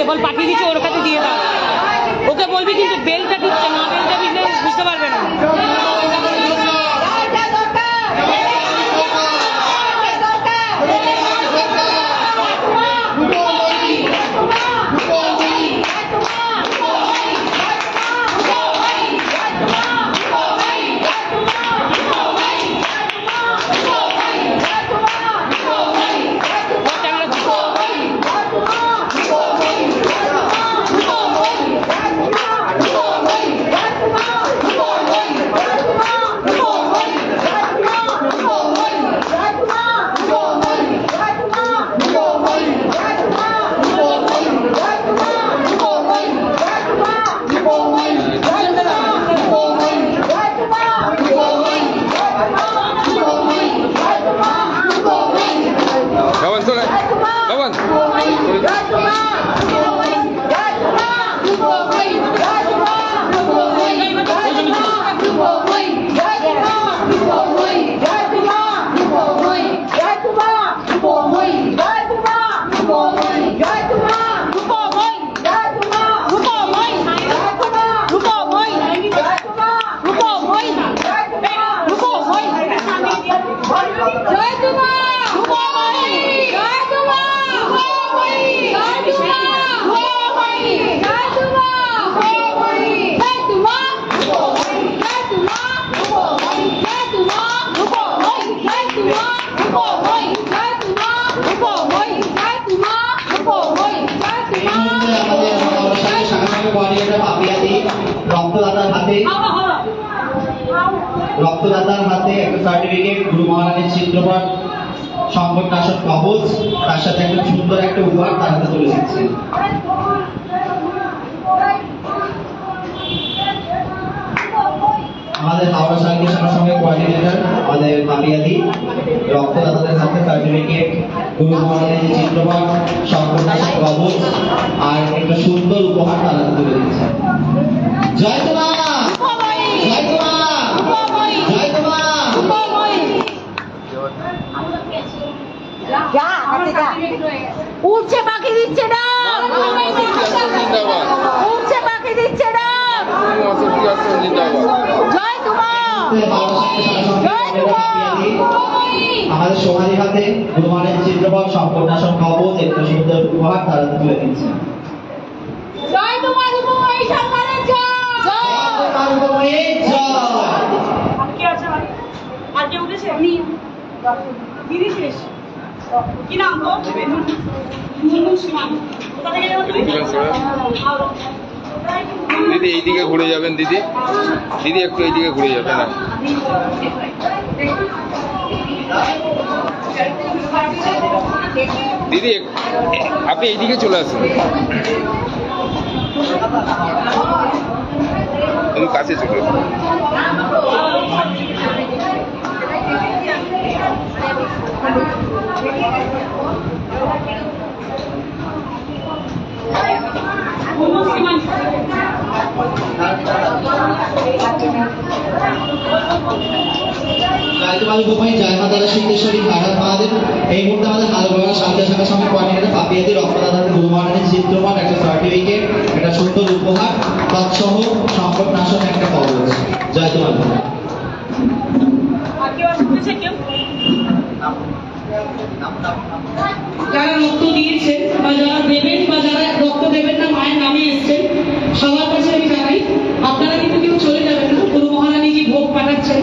বল পাঠিয়ে দিচ্ছে, ওর কাছে দিয়ে দাও। ওকে বলবি কিন্তু বেলটা দিচ্ছে না, বেলটা দিলে বুঝতে পারবে না। হাতে রক্তদাতার হাতে একটা সার্টিফিকেট, গুরু মহারানীর চিত্রপট, সংকট নাশক কবচ, তার সাথে একটা সুন্দর একটা উপহার তার হাতে তুলে দিচ্ছে। আমাদের হাওড়া সার্কিট সেবার সঙ্গে কোঅর্ডিনেটর আমাদের মাপিয়াদি রক্তদাতাদের হাতে সার্টিফিকেট, গুরু মহারানীর চিত্রপট, সংকট নাশক কবচ আর একটা সুন্দর উপহার তার হাতে তুলে দিচ্ছে। জয় তোমা, জয় তোমা, জয় তোমা। উঠছে বাকি দিচ্ছে না, উঠছে বাকি দিচ্ছে না। জয় তোমা, জয় তোমা। আমাদের সোনালী হাতে গুরু মহারানীর চিত্রপট, সংকট নাশক কবচ, একটা সুন্দর উপহার তারা তুলে দিচ্ছে। জয় তোমার রূপময়ী সরকারের জয়, জয় তোমার রূপময়ীর জয়। কে আছে ভাই? আর কে উঠেছে? আমি দিদি শেষ। কি নাম তো? মুনমুন সীমান। কোথা থেকে এলো তুমি? দিদি এইদিকে ঘুরে যাবেন, দিদি দিদি একটু এইদিকে ঘুরে যাবেন না। দিদি আপনি এইদিকে চলে আসুন, একটু কাছে চলে আসুন। মুনমুন সীমান। জয় তোমার রূপময়ী, জয় মা তারা সিদ্ধেশ্বরী, হর হর মহাদেব। এই মুহূর্তে আমাদের আলোচনা শান্তি শাখার সঙ্গে কোঅর্ডিনেটর পাপিয়াদি রক্তদাতাদের গুরু মহারানীর চিত্রপট, একটা সার্টিফিকেট, একটা সুন্দর উপহার তৎসহ সংকট নাশক একটা কবচ। জয় তোমার। আর কেউ উঠেছে কেউ? যারা রক্ত দিয়েছেন বা যারা দেবেন বা যারা রক্ত দেবেন না মায়ের নামে এসছেন, সবার কাছে আমি জানাই আপনারা কিন্তু কেউ চলে যাবেন না। গুরু মহারানী যে ভোগ পাঠাচ্ছেন,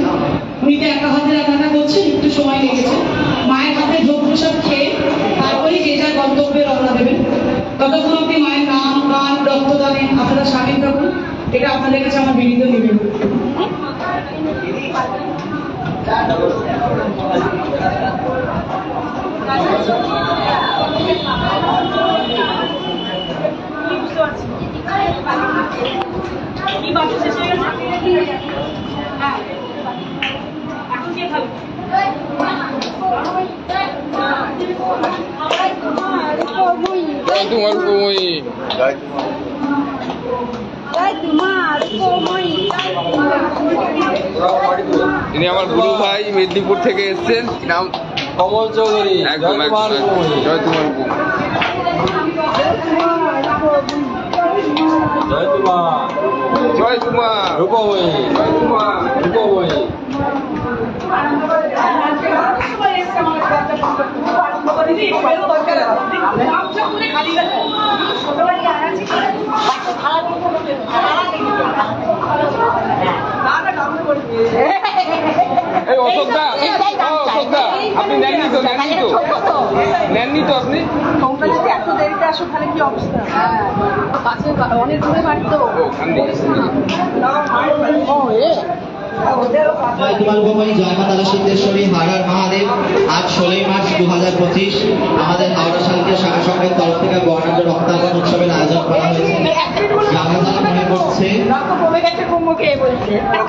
উনি তো একা হাতে রান্না করছেন, একটু সময় লেগেছে। মায়ের হাতে ভোগ প্রসাদ খেয়ে তারপরে যে যার গন্তব্যে রওনা দেবেন। ততক্ষণ অব্দি মায়ের নাম গান রক্তদানে আপনারা সামিল থাকুন, এটা আপনাদের কাছে আমার বিনীত নিবেদন। বুঝতে পারছি কি বাচ্চা শেষ হয়ে গেছে? হ্যাঁ, এখন কে খাবে? জয় তোমার রূপময়ী, জয় তোমার রূপময়ী। তিনি আমার গুরু ভাই মেদিনীপুর থেকে এসেছেন, নাম কমল চৌধুরী। একদম একদম। জয় তোমার রূপময়ী। জয় তোমা, জয় তোমার রূপময়ী, জয় তোমার রূপময়ী। খালি গেছে এই অশোকদা, অশোকদা আপনি নেননি তো, নেননি তো, নেননি তো আপনি? তোমরা যদি এত দেরিতে আসো তাহলে কি অবস্থা? কাছে অনেক দূরে বাড়ি তো। ওখান থেকে জয় তোমার রূপময়ী, জয় মা তারা সিদ্ধেশ্বরী, হর হর মহাদেব। আজ 16 মার্চ 2025 আমাদের হাওড়া সার্কিট শাখা সংঘের তরফ থেকে বর্ণাঢ্য রক্তদান উৎসবের আয়োজন করা হয়েছে। যারা যারা মনে করছে,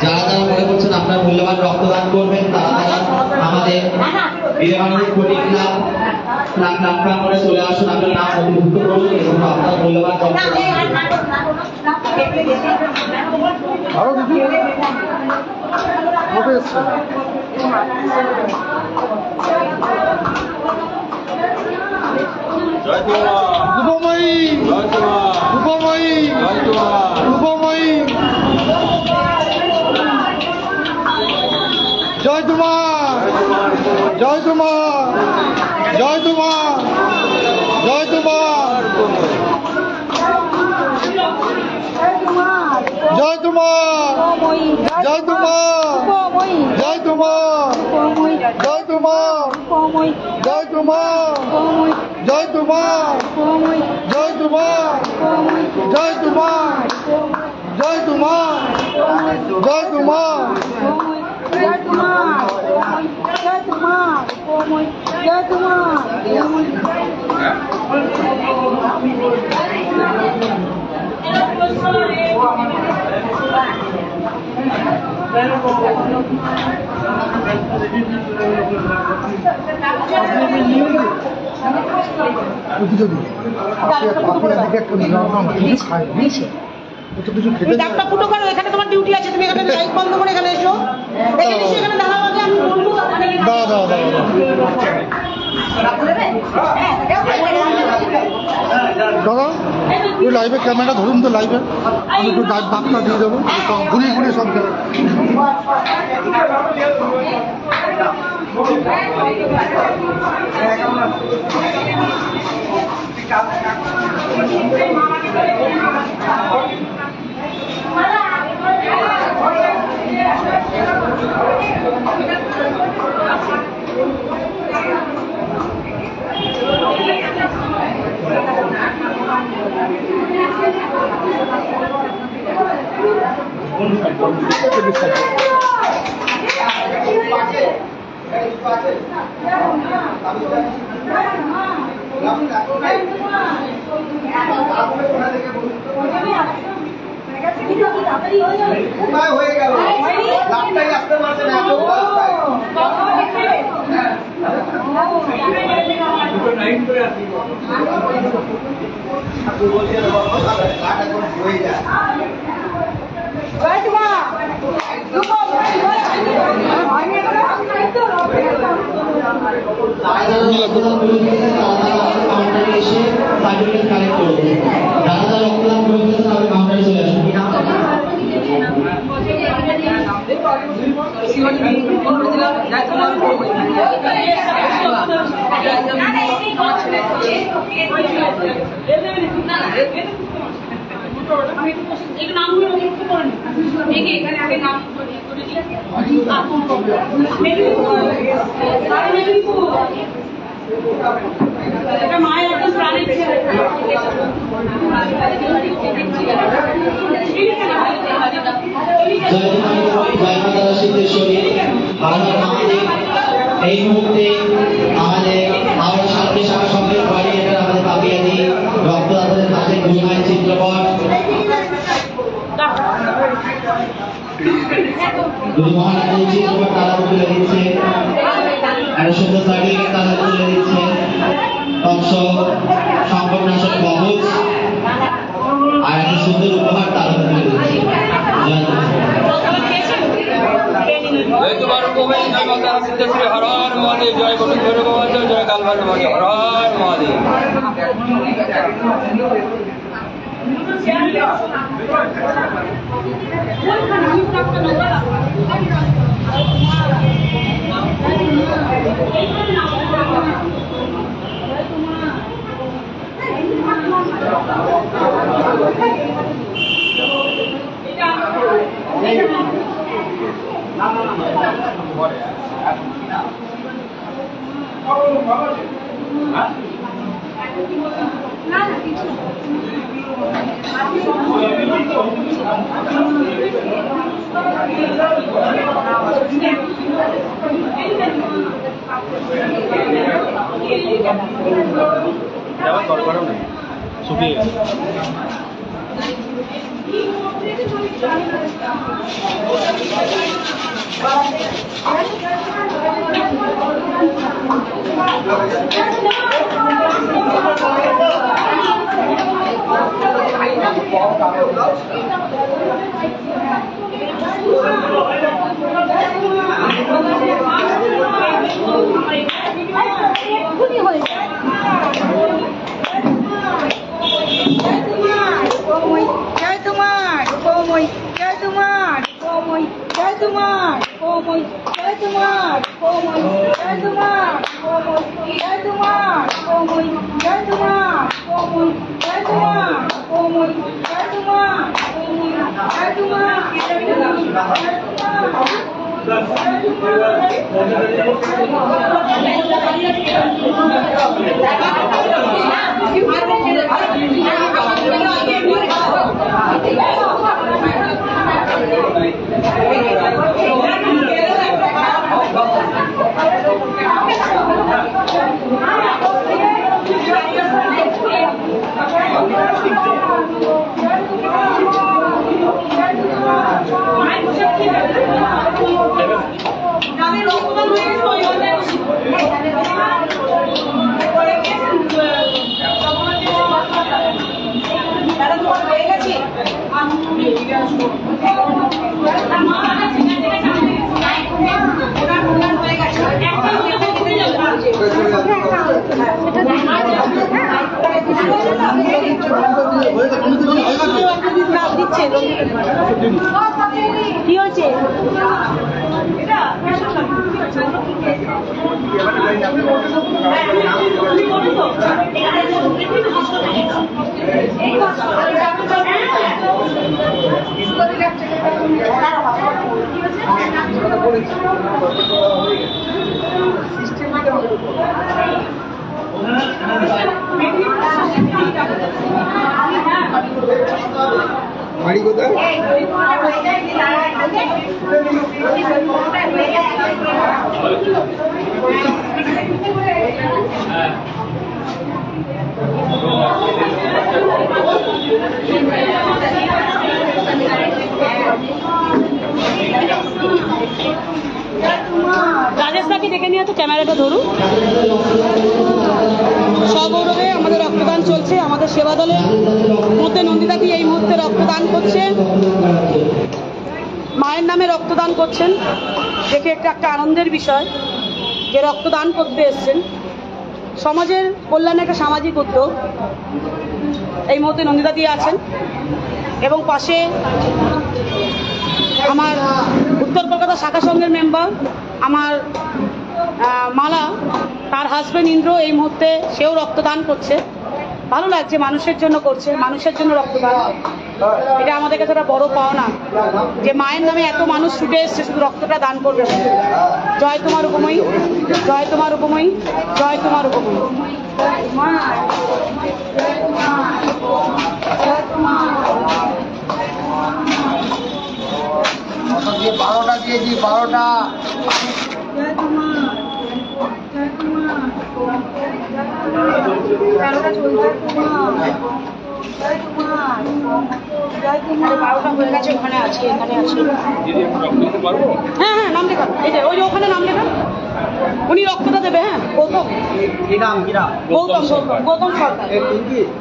যারা যারা মনে করছেন আপনার মূল্যবান রক্তদান করবেন, তারা তারা আমাদের বিবেকানন্দ কোটি ক্লাব নাম করে চলে আসুন। আপনার নাম নথিভুক্ত করুন এবং আপনার মূল্যবান রক্তদান আরো কিছু কবে এসছে? জয় তোমা, রূপময়ী, জয় তোমা, রূপময়ী, জয় তোমা, রূপময়ী। জয় তোমা, জয় তোমা, জয় তোমা, জয় তোমা, জয় তোমা, জয় তোমা, জয় তোমা, জয় তোমা, জয় তোমা, জয় তোমা, জয় তোমা, জয় তোমা, জয় তোমা, জয় তোমা জয় তোমা জয় তোমা জয় তোমা ডাক্তার ফুটো করো, এখানে তোমার ডিউটি আছে, তুমি এখানে লাইট বন্ধ করে এখানে এসো, এখানে এসে এখানে দাঁড়াও, আগে আমি বলবো। দাদা ওই লাইভে ক্যামেরা ধরুন তো, লাইভে আমি একটু ডাক্তার দিয়ে দেবো, ঘুরিয়ে ঘুরিয়ে সব জায়গায়। হয়ে গেল লাভটাই আসতে পারছে না, এসে সার্টিফিকেট কালেক্ট করবে। যারা যারা রক্তদান করেছেন তাদের কাউন্টারে চলে আসুন। মায়ের একদম প্রাণের ছেলে। এই মুহূর্তে আমাদের হাওড়া শান্তি শাখা সংঘের কোঅর্ডিনেটর আমাদের পাপিয়াদি রক্তদাতাদের হাতে গুরুমায়ের চিত্রপট, গুরু মহারাজের চিত্রপট তারা তুলে দিচ্ছে, একটা সুন্দর সার্টিফিকেট তারা তুলে দিচ্ছে, সংকটনাশক কবচ আর একটা সুন্দর উপহার তারা তুলে দিচ্ছে। जय तुम्हारा गोविंद जय माता सिद्धेश्वरी हर हर महादेव जय गोविंद जय कालभैरव महादेव हर हर महादेव। শুকিয়ে জয় তোমার কোমই জয় তোমার কোমই জয় তোমার কোমই জয় তোমার কোমই জয় তোমার কোমই জয় তোমার কোমই জয় তোমার কোমই জয় তোমার কোমই জয় তোমার কোমই জয় তোমার জয় তোমার কি হয়েছে? বাড়ি কোথায়? রাজেশদাকে ডেকে নিয়ে তো ক্যামেরাটা ধরুন। সগৌরবে আমাদের রক্তদান চলছে। আমাদের সেবা দলের মধ্যে নন্দিতাদি এই মুহূর্তে রক্তদান করছে, মায়ের নামে রক্তদান করছেন। দেখে একটা আনন্দের বিষয় যে রক্তদান করতে এসছেন। সমাজের কল্যাণে একটা সামাজিক উদ্যোগ। এই মুহূর্তে নন্দিতাদি আছেন এবং পাশে আমার উত্তর কলকাতা শাখা সংঘের মেম্বার আমার মালা, তার হাজব্যান্ড ইন্দ্র এই মুহূর্তে সেও রক্তদান করছে। ভালো লাগছে, মানুষের জন্য করছে, মানুষের জন্য রক্তদান। এটা আমাদের কাছে একটা বড় পাওনা যে মায়ের নামে এত মানুষ ছুটে এসছে শুধু রক্তটা দান করবে। জয় তোমার উপময়ী, জয় তোমার উপময়ী, জয় তোমার উপময়ী। 12টা দিয়েছি, 12টা। ওখানে আছে, এখানে আছে। হ্যাঁ হ্যাঁ, নাম লেখা। এই যে ওই যে ওখানে নাম লেখা। উনি রক্তটা দেবে। হ্যাঁ, গৌতম গৌতম সরকার।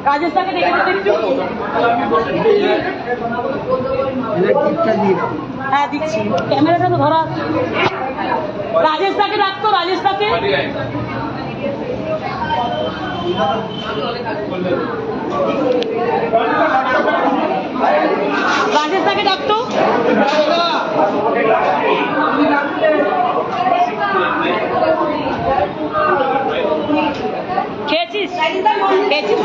রাজেশদাকে দেখে একটু। হ্যাঁ দিচ্ছি, ক্যামেরাটা তো ধরা। রাজেশদাকে ডাকতো, রাজেশদাকে। রাজেশদাকে ডাকতো। খেয়েছিস? খেয়েছিস?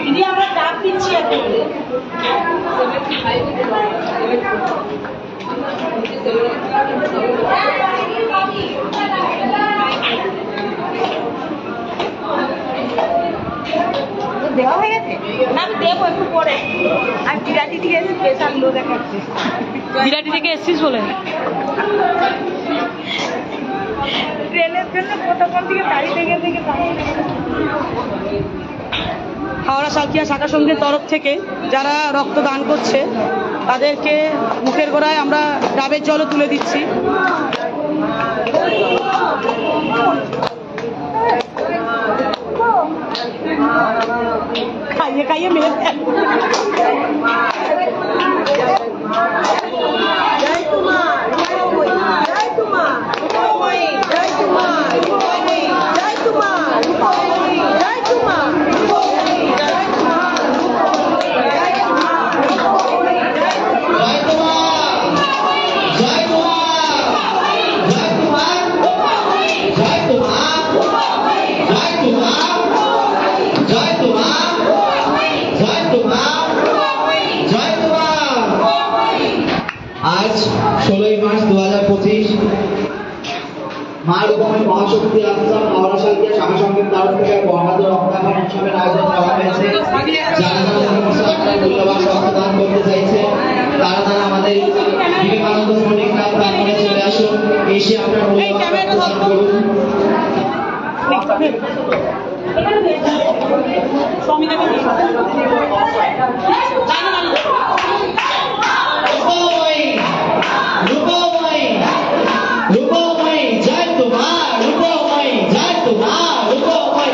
দিদি আমরা ডাক দিচ্ছি এখন। দেওয়া হয়ে গেছে? না আমি দেবো একটু পরে। আর বিরাটি থেকে স্পেশাল লো দেখাচ্ছি। বিরাটি থেকে এসছিস বলে ট্রেনের জন্য কতক্ষণ থেকে গাড়ি থেকে হাওড়া সালকিয়া শাখা সংঘের তরফ থেকে যারা রক্তদান করছে তাদেরকে মুখের গোড়ায় আমরা ডাবের জলও তুলে দিচ্ছি। খাইয়ে খাইয়ে মেরে দেন। आज 16 मार्च 2025 মারুকময় মহাশক্তি আশ্রম হাওড়া সালকিয়া শাখা সংঘের তরফ থেকে বর্ণাঢ্য রক্তদান উৎসবের আয়োজন করা হয়েছে। যারা মূল্যবান রক্তদান করতে চাইছে তারা আমাদের বিবেকানন্দ স্মৃতি ক্লাব প্রাঙ্গণে চলে আসুন, এসে আপনার মূল্যবান রক্তদান করুন। রূপময়ী জয় তোমার, রূপময়ী জয় তোমার, রূপময়ী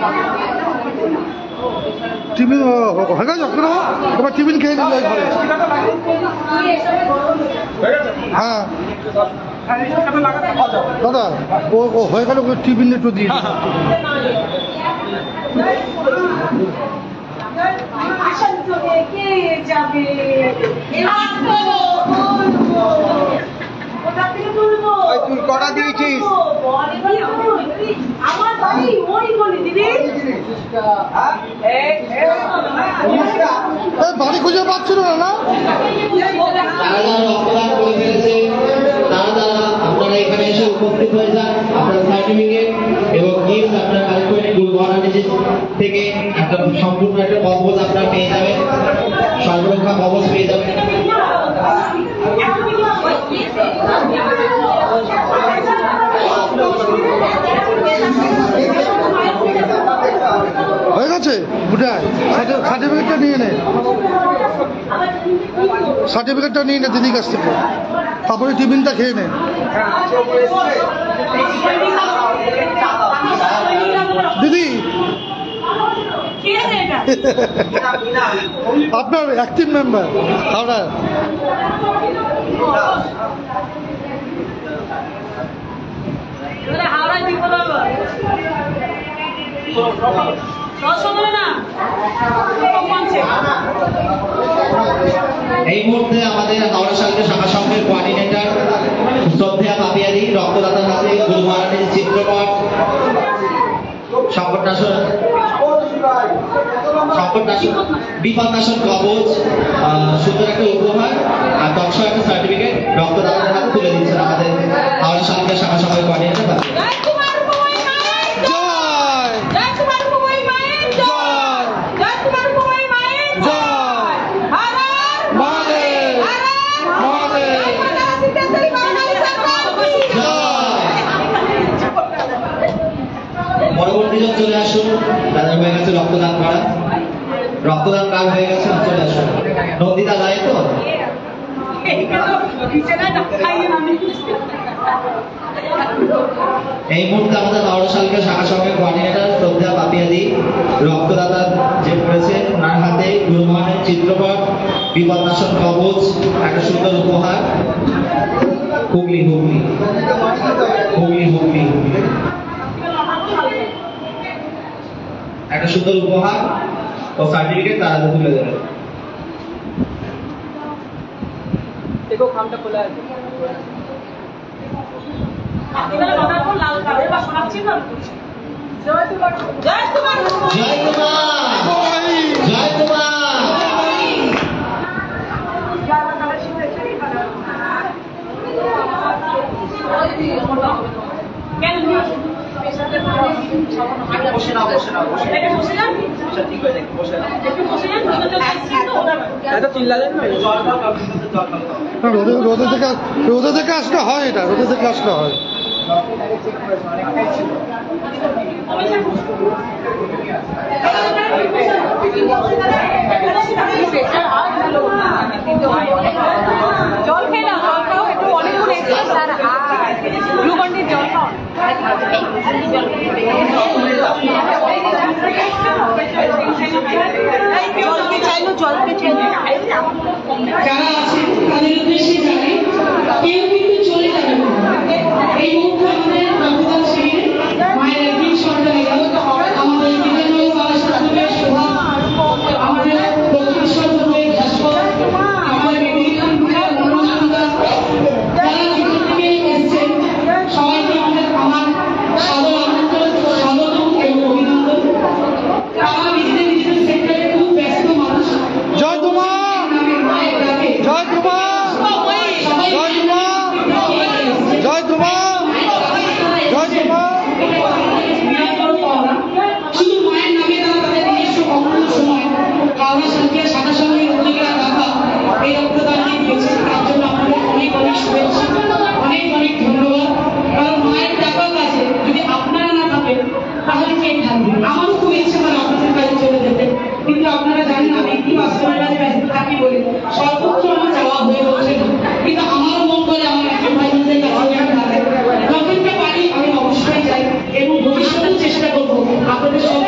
টিফিন হয়ে গেছে আপনার? এবার টিফিন খেয়ে নিন ঘরে। হ্যাঁ দাদা, ও হয়ে গেল, টিফিন একটু দিয়ে তুই কটা দিয়েছিস? আমার বাড়ি ওই বলি দিদি বাড়ি খুঁজে পাচ্ছিল না। যারা যারা রক্তদান করে ফেলেছে তারা আপনারা এখানে এসে উপস্থিত হয়ে যান। আপনারা সার্টিফিকেট এবং গিফট আপনারা কালেক্ট করে গুরু মহারাজ থেকে একটা সম্পূর্ণ একটা কবচ আপনারা পেয়ে যাবেন, সর্বরক্ষা কবচ পেয়ে যাবেন। হয়ে গেছে বুঝায়, সার্টিফিকেটটা নিয়ে নে, সার্টিফিকেটটা নিয়ে নে দিদির কাছ থেকে, তারপরে টিফিনটা খেয়ে নে। দিদি আপনার অ্যাক্টিভ মেম্বার হাওড়া। হাওড়ায় বিপদ এই মুহূর্তে আমাদের হাওড়া শাখা শাখা সংঘের কোঅর্ডিনেটর শ্রদ্ধেয়া পাপিয়াদি রক্তদাতার হাতে গুরু মহারাজের চিত্রপট, সংকটনাশক বিপদনাশক কবচ, সুন্দর একটা উপহার আর দর্শক একটা সার্টিফিকেট রক্তদাতার হাতে তুলে দিচ্ছেন আমাদের হাওড়া শাখা শাখা সংঘের কোঅর্ডিনেটর। পরবর্তী জন চলে আসুন, তাদের হয়ে গেছে রক্তদান করা, রক্তদান কাজ হয়ে গেছে, চলে আসুন। নন্দিতা যায় তো এই মুহূর্তে আমাদের হাওড়া শাখা শাখা সংঘের কোঅর্ডিনেটর শ্রদ্ধা পাপিয়াদি রক্তদাতা যে করেছে ওনার হাতে গুরু মহারাজের চিত্রপট, বিপদনাশক কবচ, একটা সুন্দর উপহার, হুগলি হুগলি হুগলি হুগলি একটা সুন্দর উপহার ও সার্টিফিকেট তারা তুলে দেবে। দেখো খামটা খোলা আছে, লাল কালার বা সোনার চিহ্ন। জয় তোমার, জয় তোমার, জয় তোমার, জয় তোমার। রোদে থেকে আসলে হয়, এটা রোদে থেকে আসলে হয়। জল খেয়ে নাও, জল খাও একটু, অনেকক্ষণ এক্সারসাইজ আর গ্লুকন্ডির জল খাও। জলকে চাইলো, জলকে চাইলো। যারা আছেন তাদের উদ্দেশ্যে জানাই, কেউ কিন্তু চলে যাবে না। এই মুহূর্তে আমাদের রক্তদান শিবিরে মায়ের একদিন সরকার আমাদের বিধাননগর বালাসুরের শোভা, আমাদের দক্ষিণেশ্বর ভাস্কর, আমাদের মেদিনীপুর অনুষ্ঠিতা, যারা ভিতর থেকে এসছেন সবাইকে আমার সাদর আমন্ত্রণ, স্বাগতম এবং অভিনন্দন। তারা নিজেদের নিজেদের সেক্টরে খুব ব্যস্ত মানুষ। জয় তোমার, জয় তোমার, জয় তোমার, জয় তোমার, জয় তোমার। শুধু মায়ের নামে তারা তাদের নিজস্ব অমূল্য সময় হাওড়া শাখা সংঘের উদ্যোগীরা দাদা এই রক্তদানকে দিয়েছেন। তার জন্য আপনাদের অনেক অনেক শুভেচ্ছা, অনেক অনেক ধন্যবাদ। কারণ মায়ের টাকার কাছে যদি আপনারা না থাকেন তাহলে কে থাকবে? আমারও খুব ইচ্ছে করে আপনাদের কাছে চলে যেতে, কিন্তু আপনারা জানেন আমি একটি বাস্তবের কাছে ব্যস্ত থাকি বলে সর্বোচ্চ আমার যাওয়া হয়ে ওঠে না। কিন্তু আমারও মন করে আমার একজন ভাইদের কাছে যখনটা পারি আমি অবশ্যই যাই এবং ভবিষ্যতেও চেষ্টা করবো আপনাদের সব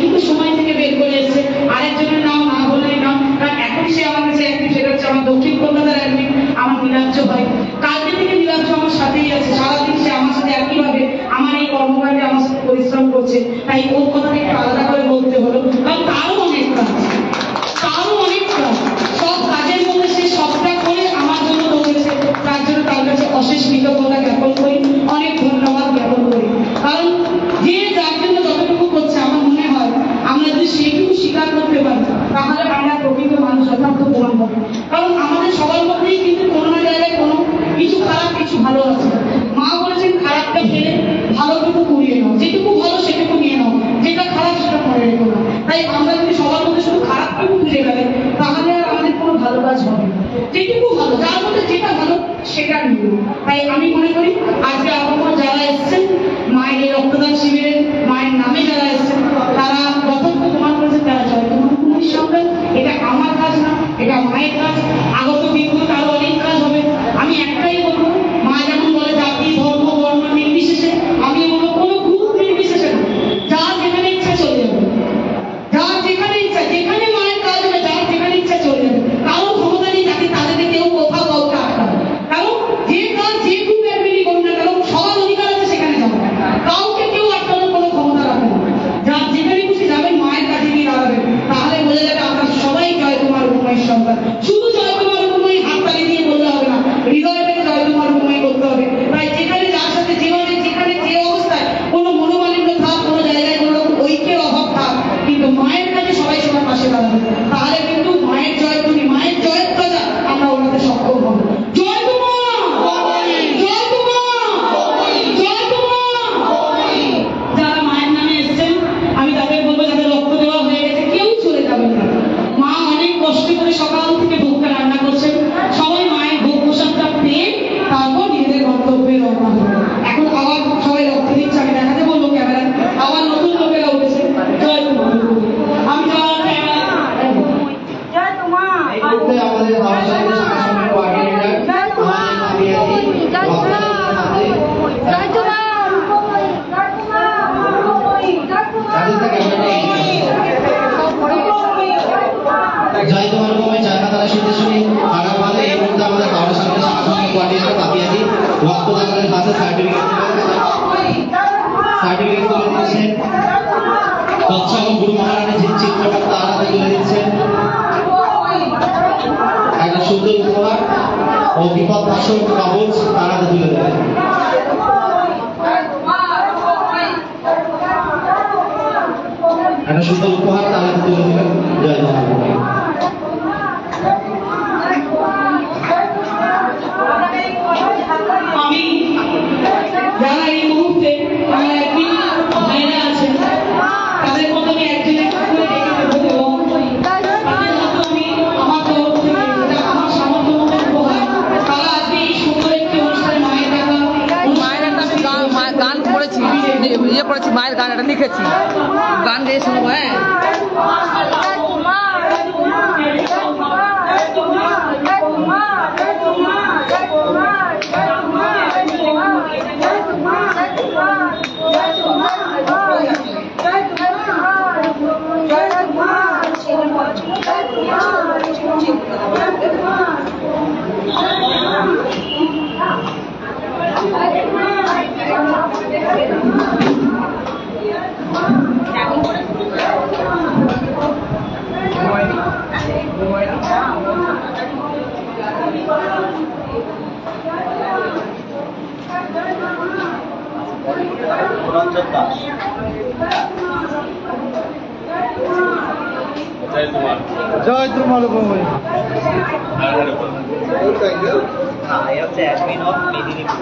কিন্তু সময় থেকে বের করে এসেছে। আরেকজনের নাম না বললেই না, কারণ এখন সে আমার কাছে অ্যাক্টিভ, সেটা হচ্ছে আমার দক্ষিণ কলকাতার অ্যাডমিন আমার নীলাব্জ ভাই। কালকে থেকে নীলাব্জ আমার সাথেই আছে, সারাদিন সে আমার সাথে একইভাবে আমার এই কর্মকাণ্ডে আমার সাথে পরিশ্রম করছে। তাই ওর কথা একটু আলাদা করে বলতে হলো, কারণ তারও অনেক কাজ, তারও অনেক কাজ। সব কাজের মধ্যে সে সবটা করে আমার জন্য দৌড়েছে, তার জন্য তার কাছে অশেষ কৃতজ্ঞতা জ্ঞাপন করি, অনেক ধন্যবাদ জ্ঞাপন করি। কারণ যে যার জন্য যতটুকু করছে আমার মনে হয় আমরা যদি সেইটুকু স্বীকার করতে পারি তাহলে আমরা প্রকৃত মানুষ যথার্থ প্রমাণ পাবো। কারণ আমাদের সবার মধ্যেই কিন্তু কোনো না জায়গায় কোনো কিছু খারাপ কিছু ভালো আছে। মা বলেছেন খারাপটা ফেলে ভালোটুকু কুড়িয়ে নাও, যেটুকু ভালো সেটুকু নিয়ে নাও, যেটা খারাপ সেটা মনে রেখো না। তাই আমরা যদি সবার মধ্যে শুধু খারাপটুকু খুঁজে গেলে তাহলে আর আমাদের কোনো ভালো কাজ হবে না। যেটুকু ভালো, যার মধ্যে যেটা ভালো সেটা নিব। তাই আমি মনে করি আজকে আপনারা যারা এসেছেন মায়ের এই রক্তদান শিবিরে, মায়ের নামে যারা এসেছেন তারা যথার্থ প্রমাণ করেছেন তারা জয় তোমার কুমির সঙ্গে। এটা আমার কাজ না, এটা মায়ের কাজ। আগত দিনগুলো আরো অনেক কাজ হবে। আমি একটাই বলবো, মা যেমন বলে জাতি ধর্ম বর্ণ নির্বিশেষে, আমি বলবো কোনো গ্রুপ নির্বিশেষে না, যার যেখানে ইচ্ছা চলে যাবে, যার যেখানে ইচ্ছা, যেখানে মায়ের কাজ হবে যার যেখানে ইচ্ছা চলে যাবে। কারো ক্ষমতা নেই যাতে তাদেরকে কেউ কোথাও কাউকে আটকাবে। কারণ যে কাজ যে গ্রুপ অ্যাডমিনই করুন না কেন সবার অধিকার আছে সেখানে যাবে, কাউকে কেউ আটকানোর কোনো ক্ষমতা রাখে না। যার যেখানে খুশি যাবেন মায়ের কাছে গিয়ে দাঁড়াবেন, তাহলে বোঝা যাবে আমরা সবাই জয় তোমার উপময় সন্তান। শুধু জয় তোমার উপময় হাততালি দিয়ে বললে হবে না, হৃদয় থেকে জয় তোমার উপময় করতে হবে। তাই যেখানে যার সাথে যেভাবে যেখানে যে অবস্থায় কোনো মনোমালিন্য থাক, কোনো জায়গায় কোনো রকম ঐক্যের অভাব থাক, কিন্তু মায়ের কাছে সবাই সবার পাশে দাঁড়াবে, তাহলে কিন্তু মায়ের জয় তুমি মায়ের জয়ের কথা আমরা ওনাতে সক্ষম হবো। জয় তোমার, জয় তোমার, জয় তোমার। যারা মায়ের নামে এসেছেন আমি তাদের বলবো যাদের রক্ত দেওয়া হয়ে গেছে কেউ চলে যাবেন না। মা অনেক কষ্ট করে সকাল থেকে ভোগটা রান্না করছেন, সবাই মায়ের ভোগ প্রসাদটা পেয়ে তারপর নিজেদের গন্তব্যে রওনা হবে। এখন আবার সবাই রক্ত দিচ্ছে, আমি দেখাতে বলবো ক্যামেরা, আবার নতুন লোকেরা উঠেছে। জয় তোমার, আমি জয় তোমার, এই মুহূর্তে আমাদের ভারতবর্ষের শাসনের কোঅর্ডিনেটর জয় তোমার, জয় তোমার, জয় তোমার, জয় তোমার উপময় জয়মাতারা সিদ্ধেশ্বরী আগারওয়ালে এই মুহূর্তে আমাদের ভারতবর্ষের শাসনের কোঅর্ডিনেটর পাপিয়াদি রক্তদানের হাতে সার্টিফিকেট তুলে দিচ্ছেন। কচ্ছা এবং গুরু মহারানী যে চিত্রটা তার হাতে তুলে দিচ্ছেন একটা সুন্দর উপহার ও বিপদ নাশক কবচ তার হাতে তুলে দেবেন। একটা সুন্দর উপহার তার হাতে তুলে দেবেন। জয় মহারানী। আমি যারা এই মুহূর্তে আমার একদিন ভাইরা আছেন তাদের মধ্যে আমি একজন একটা করে ডেকে দেবো এবং তাদের মতো আমি আমার তরফ থেকে যেটা আমার সামর্থ্য মতো উপহার তারা আজকে এই সুন্দর একটি অনুষ্ঠানে মায়ের টাকা মায়ের একটা গান করেছি, ইয়ে করেছি, মায়ের গান একটা লিখেছি, গান দিয়ে শুনবো। হ্যাঁ, জয় তোমার উপময়। I am the admin of Medinipur.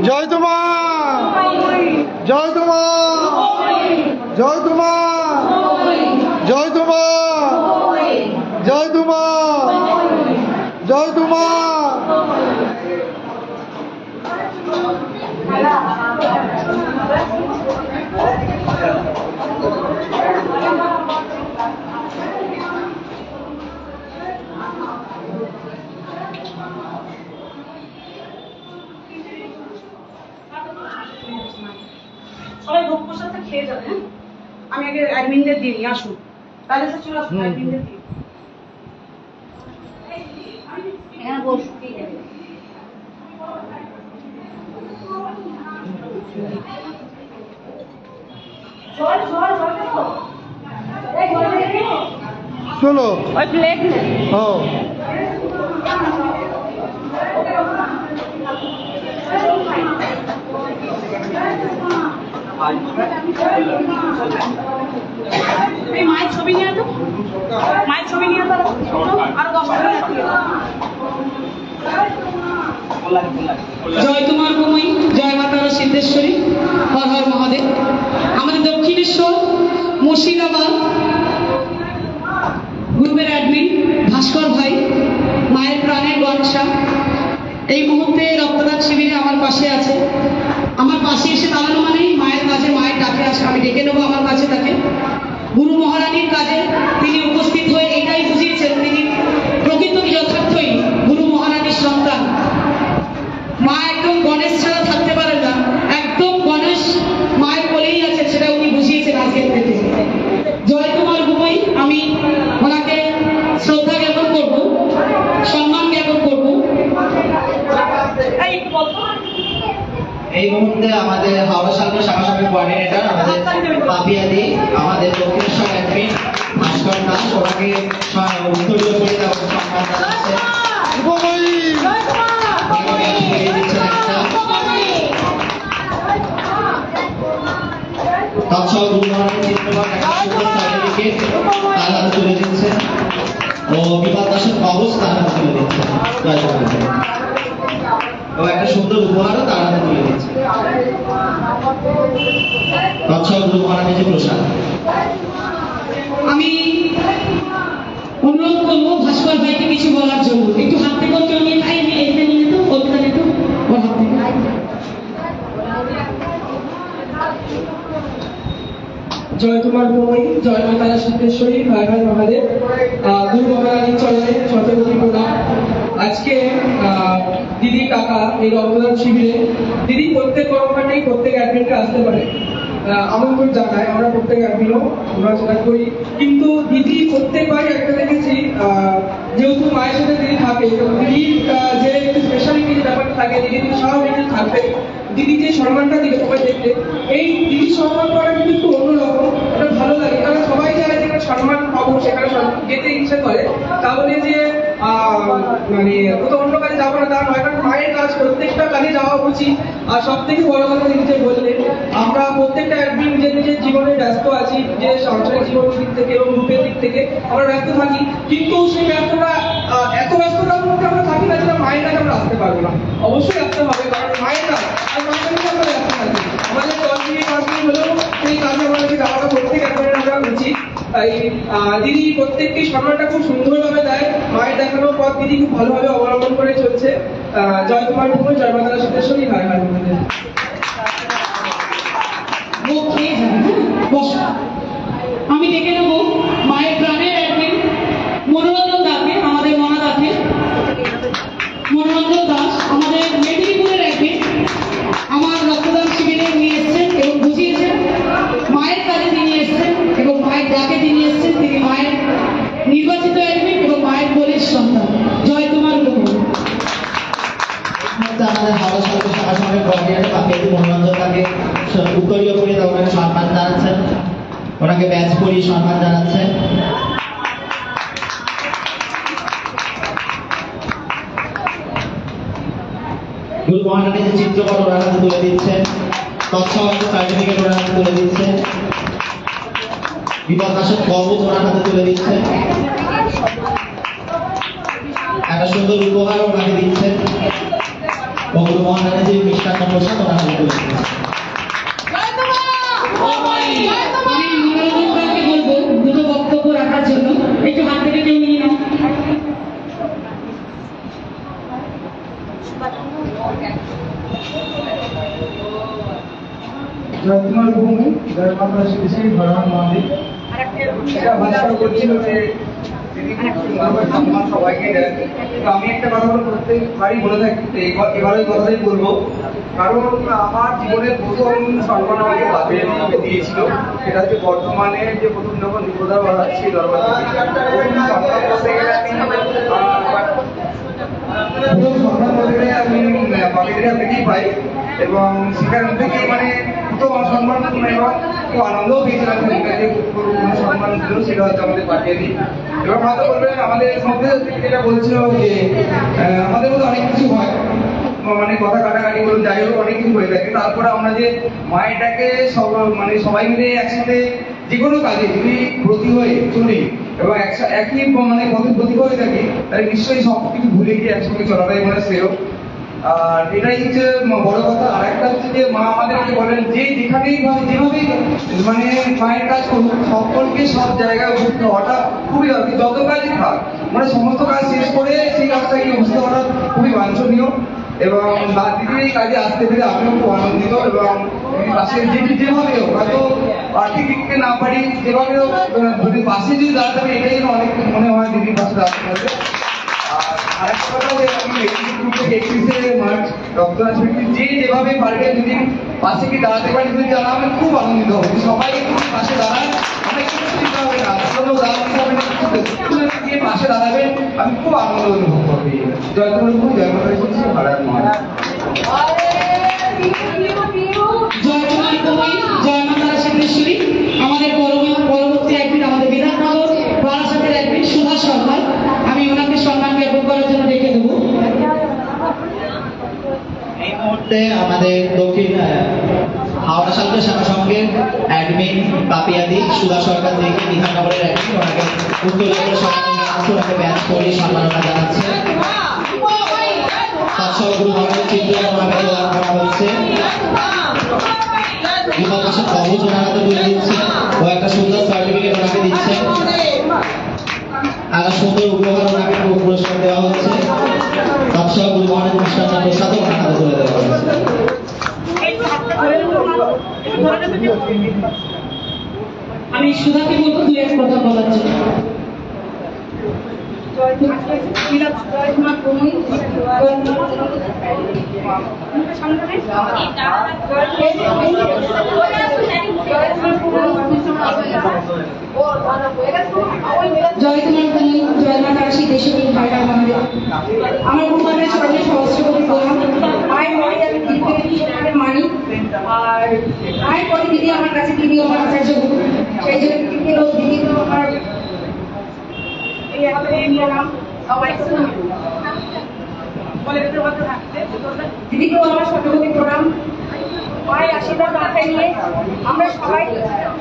জয় তোমার, জয় তোমার, জয় তোমার, জয় তোমার, জয় তোমার, জয় তোমার। সবাই ভোগ প্রসাদটা খেয়ে যাবে। হ্যাঁ, আমি আগে অ্যাডমিনদের দিয়ে নিয়ে আসুন, তাহলে স্যার চলে আসুন অ্যাডমিনদের দিয়ে। এখানে বসু চলো ওই প্লেট নে। হ্যাঁ এই মায়ের ছবি নিয়ে তো, মায়ের ছবি নিয়ে তো আরো 10 টাকা দিয়ে দাও। জয় তোমার ভূমি, জয় মা তারা সিদ্ধেশ্বরী, হর হর মহাদেব। আমাদের দক্ষিণেশ্বর মুর্শিদাবাদ গ্রুপের অ্যাডমিন ভাস্কর ভাই, মায়ের প্রাণের গণেশা, এই মুহূর্তে রক্তদান শিবিরে আমার পাশে আছে। আমার পাশে এসে দাঁড়ানো মানেই মায়ের কাছে, মায়ের ডাকে আসে, আমি ডেকে নেবো আমার কাছে তাকে। গুরু মহারানীর কাজে তিনি উপস্থিত হয়ে এটাই বুঝিয়েছেন তিনি প্রকৃত যথার্থই গুরু মহারানীর সন্তান। মা একদম গণেশ ছাড়া থাকতে পারে না, একদম গণেশ মায়ের কোলেই আছে, সেটা উনি বুঝিয়েছেন আজকের থেকে। জয় তোমার ভূমি, আমি ওনাকে শ্রদ্ধা জ্ঞাপন করবো, সম্মান জ্ঞাপন করবো। এই মুহূর্তে আমাদের হাওড়া সালকের সাংগঠনিক কোঅর্ডিনেটর আমাদের পাপিয়াদি, আমাদের দক্ষিণেশ্বর অ্যাডমিন ভাস্কর দাস, ওনাকে উত্তরীয় করে দেওয়ার সম্মান জানাচ্ছে। তাছাড়াও গুরু মহারানীর চিত্রকর একটা সুন্দর সার্টিফিকেট তার হাতে তুলে দিচ্ছেন ও বিপাদ দাসের কবচ তার হাতে তুলে দিচ্ছেন ও একটা সুন্দর উপহারও তার হাতে তুলে দিচ্ছে। তাছাড়াও গুরু মহারানীর যে প্রসাদ। আমি অনুরোধ করবো ভাস্কর ভাইকে কিছু বলার জন্য, একটু হাত থেকে কেউ নিয়ে খাই, আমি এখানে নিয়ে তো ওখানে তো ওর হাত থেকে। জয় তোমার ভূমি, জয় মা তারা সিদ্ধেশ্বরী, হর হর মহাদেব। গুরু মহারানীর চরণে শতকোটি প্রণাম। আজকে দিদি কাকা এই রক্তদান শিবিরে দিদি প্রত্যেক কর্মকাণ্ডেই প্রত্যেক অ্যাডমিনকে আসতে পারে, আমন্ত্রণ জানায়, আমরা প্রত্যেক অ্যাডমিনও আমরা সেটা করি। কিন্তু দিদি প্রত্যেকবারই একটা দেখেছি, যেহেতু মায়ের সাথে দিদি থাকে, দিদির যে একটু স্পেশালিটি যে ব্যাপারটা থাকে, দিদি কিন্তু স্বাভাবিক থাকবে। দিদি যে সম্মানটা দিবে সবাই দেখতে, এই দিদির সম্মান করা কিন্তু একটু অন্যরকম, এটা ভালো লাগে। কারণ সবাই জানে যেখানে সম্মান পাবো সেখানে যেতে ইচ্ছে করে, তাহলে যে মানে কোথাও অন্য কাজে যাবো না তা নয়, কারণ মায়ের কাজ প্রত্যেকটা কাজে যাওয়া উচিত। আর সব থেকে বড় কথা দিদি যে বললেন, আমরা প্রত্যেকটা একদিন নিজের নিজের জীবনে ব্যস্ত আছি, যে সাংসারিক জীবনের দিক থেকে এবং রূপের দিক থেকে আমরা ব্যস্ত থাকি, কিন্তু সেই ব্যস্ততা এত ব্যস্ততার মধ্যে আমরা থাকি না যেটা মায়ের কাছে আমরা আসতে পারবো না। অবশ্যই আসতে হবে, কারণ মায়ের কাজ আর মায়ের কাছে আমরা ব্যস্ত থাকি। আমাদের 10 মিনিট 5 মিনিট হলেও সেই কাজে আমাদেরকে যাওয়াটা প্রত্যেক একজনের আমরা উচিত। তাই দিদি প্রত্যেকটি সম্মানটা খুব সুন্দরভাবে দেয়, মায়ের দেখানো পথ দিদি খুব ভালোভাবে অবলম্বন করে চলছে। জয় তোমার ভূমি, জয় মা তারা সিদ্ধেশ্বরী, হর হর মহাদেব। আমি ডেকে নেব মায়ের প্রাণের অ্যাডমিন মনোরঞ্জন দাকে, আমাদের মনা দাকে, মনোরঞ্জন দাস আমাদের মেদিনীপুরের অ্যাডমিন। আমার রক্তদান শিবিরে উনি এসছেন এবং বুঝিয়েছেন, মায়ের কাজে তিনি এসছেন এবং মায়ের ডাকে তিনি এসছেন। তিনি মায়ের নির্বাচিত অ্যাডমিন এবং মায়ের কোলের সন্তান। জয় তোমার ভূমি। আমাদের হাওড়া সালকের সাংগঠনিক কোঅর্ডিনেটর পাপিয়াদি মনোরঞ্জন দাকে উত্তরীয় করে ওনাকে সম্মান জানাচ্ছেন, ওনাকে ব্যাচ পরিয়ে সম্মান জানাচ্ছেন। গুরু মহারানীর যে চিত্রকর ওনার হাতে তুলে দিচ্ছেন, তৎসহ সার্টিফিকেট ওনার হাতে তুলে দিচ্ছেন, বিপদ দাসের কবচ ওনার হাতে তুলে দিচ্ছেন, একটা সুন্দর উপহার ওনাকে দিচ্ছেন ও গুরু মহারানীর যে মিষ্টান্ন প্রসাদ ওনার হাতে তুলে দিচ্ছেন। আমি মনোরঞ্জনকে বলবো দুটো বক্তব্য রাখার জন্য, একটু হাত থেকে কেউ নিয়ে নাও। জয় তোমার ভূমি, জয় মা তারা সিদ্ধেশ্বরী, হর হর মহাদেব। এটা ভাস্কর করছিল যে সবাইকে দেন, তো আমি একটা কথা প্রত্যেকবারই বলে থাকি, এবার ওই কথাটাই বলবো কারণ আমার জীবনের প্রথম সম্মান আমাকে বাপের দিয়েছিল, সেটা হচ্ছে বর্ধমানে যে প্রথম যখন নিপোদা হয় সেই দরবার সম্মান করতে গেলে আমি বাপের থেকেই পাই এবং সেখান থেকে মানে প্রথম সম্মান এবং খুব আনন্দও পেয়েছিলাম যে সম্মান ছিল সেটা হয়তো আমাদের পাঠিয়ে দিই। এবং হয়তো বলবেন আমাদের মধ্যে যেটা বলছিল যে আমাদের মধ্যে অনেক কিছু হয়, মানে কথা কাটাকাটি বলুন যাই হোক অনেক কিছু হয়ে থাকে, তারপরে আমরা যে মায়েরটাকে সব মানে সবাই মিলে একসাথে যে কোনো কাজে যদি ব্রতী হয়ে চলি এবং একই মানে পথে ব্রতী হয়ে থাকি তাহলে নিশ্চয়ই সব কিছু ভুলে গিয়ে একসঙ্গে চলাটাই মানে শ্রেয়। আর এটাই হচ্ছে বড় কথা। আর একটা হচ্ছে যে মা আমাদেরকে বলেন যে যেখানেই যেভাবেই মানে মায়ের কাজ করুক সকলকে সব জায়গায় উপস্থিত হওয়াটা খুবই দরকার, যত কাজই থাক মানে সমস্ত কাজ শেষ করে সেই কাজটাকে উপস্থিত হওয়াটা খুবই বাঞ্ছনীয়। এবং দিদির এই কাজে আসতে পেরে আমিও খুব আনন্দিত এবং পাশে যেভাবে হোক হয়তো আর্থিক দিক থেকে না পারি যেভাবে হোক যদি পাশে যদি দাঁড়াতে পারি এটাই অনেক মনে হয় দিদির পাশে দাঁড়াতে পারবে। আর একটা কথা যে আমি 31শে মার্চ রক্তদান শিবির যে যেভাবে পারবে যদি পাশে কি দাঁড়াতে পারি যদি জানা আমি খুব আনন্দিত হব। সবাই পাশে দাঁড়ায় অনেক কিছু দিতে হবে না, গিয়ে পাশে দাঁড়াবেন আমি খুব আনন্দ অনুভব করবো। জয় তোমার জয় মাতা বলছি ভাড়ার মহারাজ জয় মাতা সিদ্ধেশ্বরী। আমাদের পরবর্তী একদিন আমাদের বিধাননগর বারাসাতের একদিন সুধা সরকার, আমি ওনাকে সম্মান জ্ঞাপন করার জন্য ডেকে দেবো। এই মুহূর্তে আমাদের দক্ষিণ হাওড়া সালকে শাখা সংঘের অ্যাডমিন পাপিয়াদি সুধা সরকার থেকে বিধাননগরের অ্যাডমিন ওনাকে উত্তরবঙ্গের ওনাকে ব্যাচ করিয়ে সম্মাননা জানাচ্ছে। তাছাড়াও গুরু ভগবানের চিত্র ওনাকে প্রদান করা হচ্ছে। সবুজ ওনারা তো তুলে দিচ্ছে ও একটা সুন্দর সার্টিফিকেট ওনাকে দিচ্ছে। একটা সুন্দর উপহার ওনাকে পুরস্কার দেওয়া হচ্ছে। তাছাড়াও গুরু ভগবানের মিষ্টান্ন প্রসাদও ওনার হাতে তুলে দেওয়া হচ্ছে। আমি সুধাকে বলবো দুই এক কথা বলার জন্য। জয় তোমার ভূমি, জয় মা তারা সিদ্ধেশ্বরী ভাইরা আমাদের। আমার ভূমানের চরণে সহস্রপতি প্রণাম। মায়ের পরে আমি দিদিকে মানি, আর মায়ের পরে দিদি আমার কাছে, দিদি আমার আচার্য গুরু, সেই জন্য দিদি তো আমার দিদিকেও আমার শতকোটি প্রণাম। মায়ের আশীর্বাদ মাথায় নিয়ে আমরা সবাই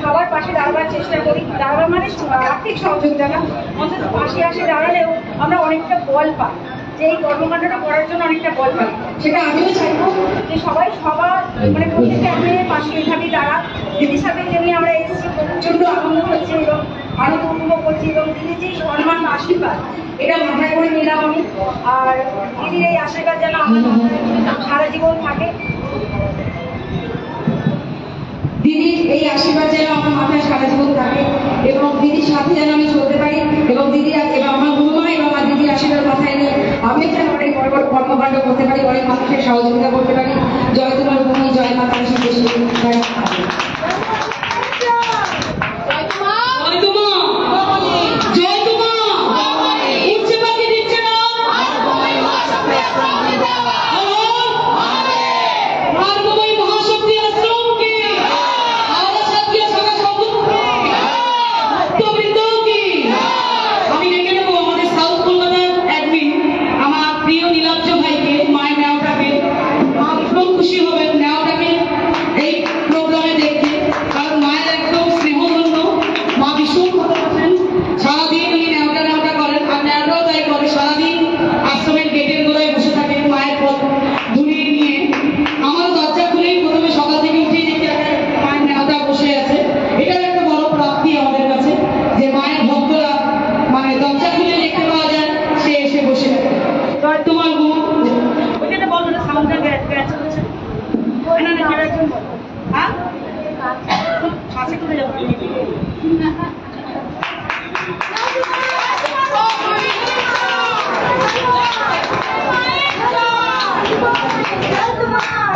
সবার পাশে দাঁড়াবার চেষ্টা করি। দাঁড়াবার মানে আর্থিক সহযোগিতা না, অন্তত পাশে আসে দাঁড়ালেও আমরা অনেকটা বল পাই, যে এই কর্মকাণ্ডটা করার জন্য অনেকটা বল পাই। সেটা আমিও চাইবো যে সবাই সবার মানে প্রত্যেকটা মেয়ের পাশে এভাবেই দাঁড়া। দিদির সাথে যেমনি আমরা এসেছি প্রচন্ড আনন্দ হচ্ছে এবং আনন্দ উপভোগ করছি এবং দিদির যে সম্মান আশীর্বাদ এটা মাথায় করে নিলাম আমি। আর দিদির এই আশীর্বাদ যেন আমার সারা জীবন থাকে, দিদির এই আশীর্বাদ যেন আমার মাথায় সারা জীবন থাকে এবং দিদির সাথে যেন আমি চলতে পারি এবং দিদি এবং আমার গুরুমা এবং আমার দিদির আশীর্বাদ মাথায় নিয়ে আমি যেন অনেক বড় বড় কর্মকাণ্ড করতে পারি, অনেক মানুষের সহযোগিতা করতে পারি। জয় তোমার ভূমি, জয় মা তারা সিদ্ধেশ্বরী।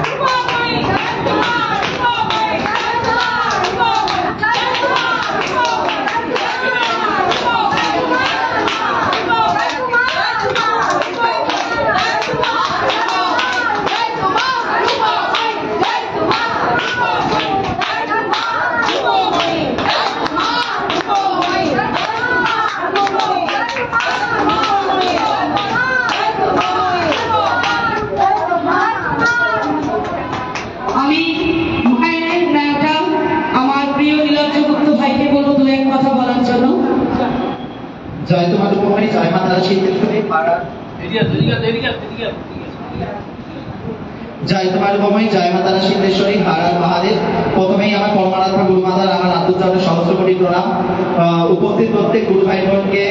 Come on! জয় তোমার রূপময়ী, জয় মা তারা সিদ্ধেশ্বরী জয় তোমার রূপময়ী, জয় মা তারা সিদ্ধেশ্বরী হর হর মহাদেব। প্রথমেই আমার পরমারাধ্যা গুরুমাতার আমার আন্তর্জাতিক সহস্র কোটি প্রণাম। উপস্থিত প্রত্যেক গুরু ভাই বোনকে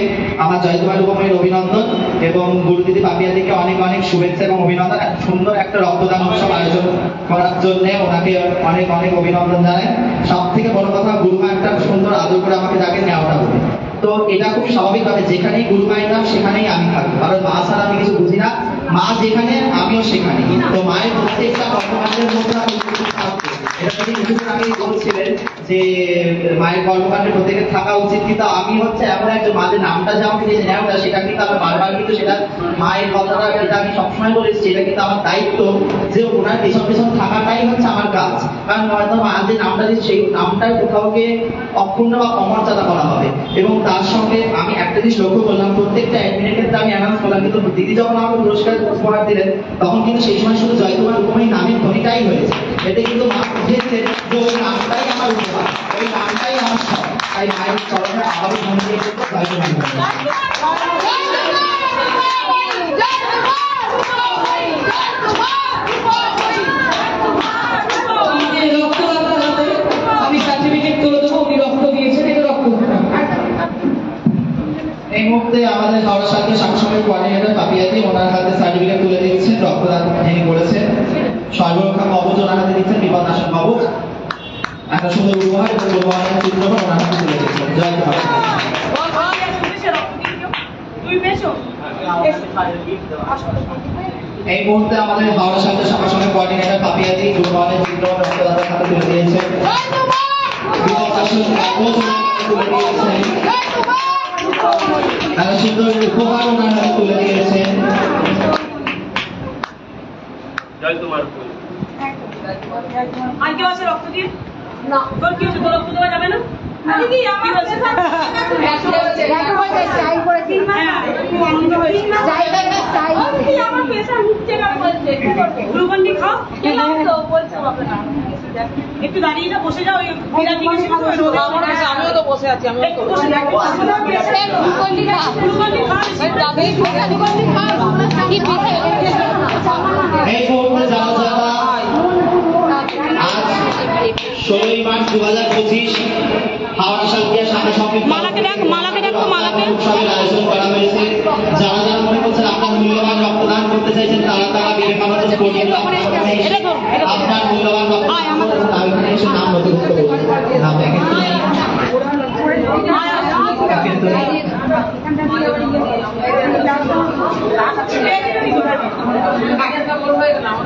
আমার জয় তোমার রূপময়ীর অভিনন্দন এবং গুরুদিদি পাপিয়াদিকে অনেক অনেক শুভেচ্ছা এবং অভিনন্দন। এত সুন্দর একটা রক্তদান উৎসব আয়োজন করার জন্য ওনাকে অনেক অনেক অভিনন্দন জানাই। সব থেকে বড় কথা, গুরুমা একটা সুন্দর আদর করে আমাকে যাকে নেওয়াটা বলে, তো এটা খুব স্বাভাবিকভাবে যেখানেই গুরু মায়ের নাম সেখানেই আমি থাকবো, কারণ মা ছাড়া আমি কিছু বুঝি না। মা যেখানে আমিও সেখানে, তো মায়ের প্রত্যেকটা কর্মকাণ্ডের মধ্যে আমি থাকবো। এটা যদি কিছুদিন আগে বলছিলেন যে মায়ের কর্মকাণ্ডের প্রত্যেকে থাকা উচিত, কিন্তু আমি হচ্ছে এমন একজন মাঝে নামটা যে আমাকে যে নেওয়াটা, সেটা কিন্তু আমার বারবার কিন্তু সেটা মায়ের কথাটা এটা আমি সবসময় বলে এসেছি, এটা কিন্তু আমার দায়িত্ব যে ওনার পেছন পেছন থাকাটাই হচ্ছে আমার কাজ। কারণ হয়তো মা যে নামটা দিচ্ছে সেই নামটাই কোথাও গিয়ে অক্ষুণ্ণ বা অমর্যাদা করা হবে। এবং তার সঙ্গে আমি একটা জিনিস লক্ষ্য করলাম, প্রত্যেকটা অ্যাডমিনের ক্ষেত্রে আমি অ্যানাউন্স করলাম, কিন্তু দিদি যখন আমাকে পুরস্কার উপহার দিলেন তখন কিন্তু সেই সময় শুধু জয় তোমার রূপময়ী নামের ধ্বনিটাই হয়েছে। এতে কিন্তু মা বুঝেছে যে ওই নামটাই আমার উপহার, ওই নামটাই আমার সব। তাই মায়ের চরণে আবারও ধ্বনি দিয়ে জয় তোমার আমি সার্টিফিকেট তুলে দেবো, উনি রক্ত দিয়েছেন, এটা রক্ত। এই মুহূর্তে আমাদের হাওড়া সার্কেল সাংসদের কোঅর্ডিনেটর পাপিয়াদি ওনার হাতে সার্টিফিকেট তুলে দিচ্ছেন, রক্তদান যিনি করেছেন। সর্বরক্ষা কবচ ওনার হাতে দিচ্ছেন, বিপদনাশক কবচ, একটা সুন্দর উপহার এবং উপহারের চিত্রপট ওনার হাতে তুলে দিচ্ছেন। জয় তোমার। এই মুহূর্তে আমাদের হাওড়া সার্কেল সাংসদের কোঅর্ডিনেটর পাপিয়াদি গুরুমানের চিত্রপট রক্তদানের হাতে তুলে দিয়েছেন, বিপদনাশক কবচ ওনার হাতে তুলে দিয়েছেন, একটা সুন্দর উপহার ওনার হাতে তুলে দিয়েছেন। জয় তোমার। আর কেউ আছে রক্ত দিয়ে? না। তোর কি হচ্ছে? তোর রক্ত দেওয়া যাবে না? আমি কি আমার গ্লুকন্ডি খাও, একটু দাঁড়িয়ে যা, বসে যাও। আমিও তো বসে আছি, আমি বসে যাবো। এই মুহূর্তে যারা যারা আজ 16ই মার্চ 2025 হাওড়া সার্কিয়া শাখা সমিতি উৎসবের আয়োজন করা হয়েছে। যারা যারা মনে করছেন আপনার মূল্যবান রক্তদান করতে চাইছেন, তারা তারা বিবেকানন্দ স্পোর্টিং ক্লাব আপনার মূল্যবান রক্তদান এখানে এসে নাম নথিভুক্ত করুন। নাম দেখেন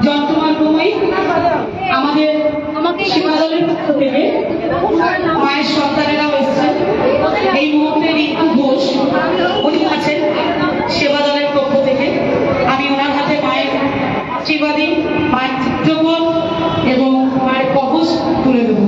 জয় তোমার রূপময়ী, আমাদের সেবা দলের পক্ষ থেকে মায়ের সন্তানেরাও এসেছেন। এই মুহূর্তে রিঙ্কু ঘোষ উনি আছেন সেবা দলের পক্ষ থেকে। আমি ওনার হাতে মায়ের আশীর্বাদী, মায়ের চিত্রপট এবং মায়ের কবচ তুলে দেবো।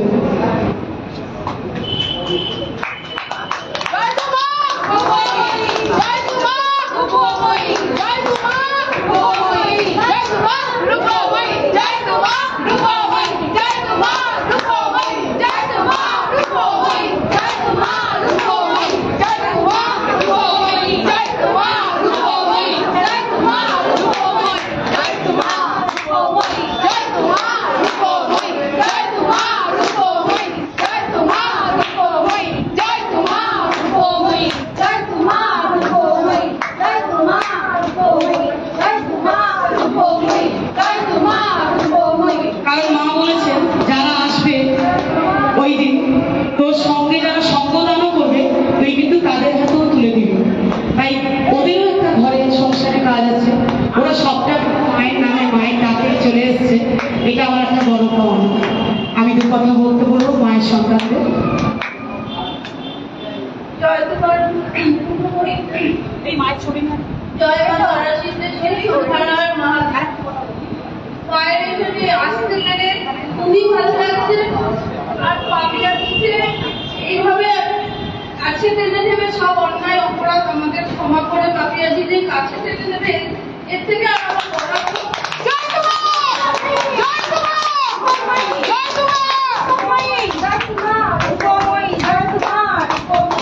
এটা আমার একটা বড় পাওনা। আমি তো কথা বলতে বলবো মায়ের সন্তানদের। এই মায়ের ছবি না, জয় মা তারা সিদ্ধেশ্বরী হর হর মহাদেব। মায়ের এখানে আসতে পেরে খুবই ভালো লাগছে। আর পাপিয়া দিচ্ছে এইভাবে কাছে টেনে নেবে, সব অন্যায় অপরাধ আমাদের ক্ষমা করে পাপিয়া দিদি কাছে টেনে নেবে। এর থেকে আমার বড়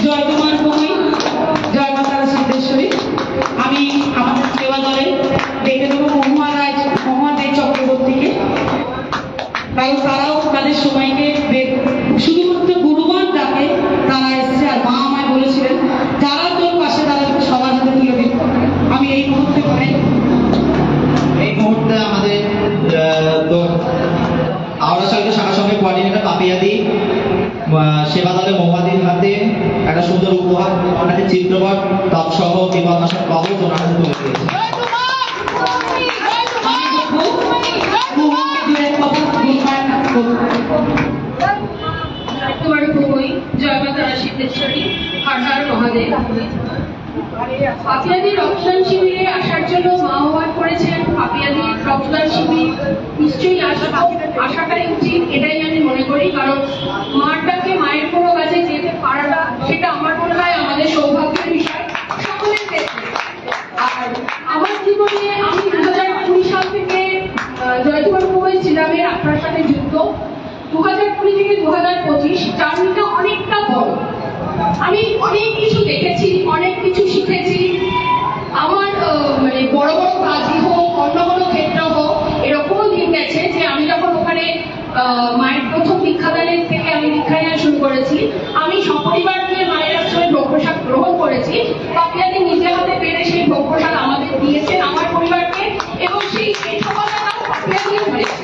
জয় তোমার রূপময়ী, জয় মাতা সেবা দলের মহুয়াদির হাতে একটা সুন্দর উপহার, ওনাকে চিত্রপট টপ সহ বিবাদনাশক বাবু ওনার হাতে তুলে দিয়েছে। জয় মাতা সিদ্ধেশ্বরী, হর হর মহাদেব। পাপিয়াদি রক্তদান শিবিরে আসার জন্য মা আহ্বান করেছেন। পাপিয়াদি রক্তদান শিবির নিশ্চয়ই আসাটাই উচিত, এটাই আমি মনে করি। কারণ মাটাকে মায়ের কোনো কাছে যেতে পারাটা সেটা আমার মনে হয় আমাদের সৌভাগ্যের বিষয় সকলের ক্ষেত্রে। আর আমার জীবনে আমি 2020 সাল থেকে জয়তুমার কুমারী ছিলামের আপনার সাথে যুক্ত। 2020 থেকে 2025 জার্নিটা অনেকটা বড়। আমি অনেক কিছু দেখেছি, অনেক কিছু শিখেছি। আমার মানে বড় বড় কাজই হোক, অন্য কোনো ক্ষেত্র হোক, এরকমও দিন গেছে যে আমি যখন ওখানে মায়ের প্রথম দীক্ষাদানের থেকে আমি দীক্ষা নেওয়া শুরু করেছি, আমি সপরিবার নিয়ে মায়ের আশ্রমে ভোগ প্রসাদ গ্রহণ করেছি। পাপিয়াদি নিজে হাতে পেরে সেই ভোগ প্রসাদ আমাদের দিয়েছেন, আমার পরিবারকে, এবং সেই সফলতাটাও পাপিয়াদি হয়েছে।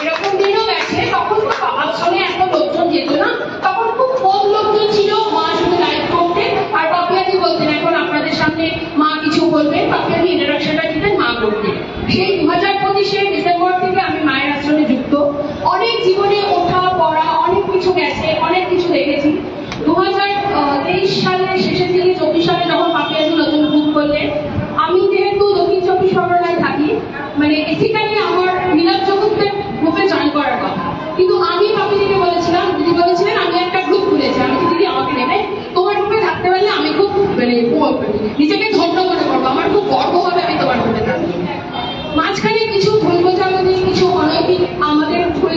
এরকম দিনও গেছে তখন তো আশ্রমে এত লোকজন যেত না, তখন খুব কম লোকজন ছিল। মা শুধু লাইভ করতেন আর পাপিয়াদি বলতেন এখন আপনাদের সামনে মা কিছু বলবেন, পাপিয়াদি ইন্ট্রোডাকশনটা দিতেন, মা করতেন। সেই 2025 ডিসেম্বর থেকে আমি মায়ের আশ্রমে যুক্ত। অনেক জীবনে ওঠা পড়া অনেক কিছু গেছে, অনেক কিছু দেখেছি। 2023 সালের শেষের দিকে 24 সালে যখন পাপিয়াদি নতুন গ্রুপ করলেন, আমি যেহেতু দক্ষিণ 24 পরগনায় থাকি, মানে বেসিক্যালি আমার মিলাদ জগতের গ্রুপে জয়েন করার কথা, কিন্তু আমি পাপিদিকে বলেছিলাম, দিদি বলেছিলেন আমি একটা গ্রুপ খুলেছি, আমি দিদি আমাকে নেবে, তোমার গ্রুপে থাকতে পারলে আমি খুব মানে নিজেকে ধন্য মনে করবো, আমার খুব গর্ব হবে আমি তোমার গ্রুপে থাকবো। মাঝখানে কিছু ভুল বোঝাবুঝি, কিছু অনৈতিক আমাদের ভুল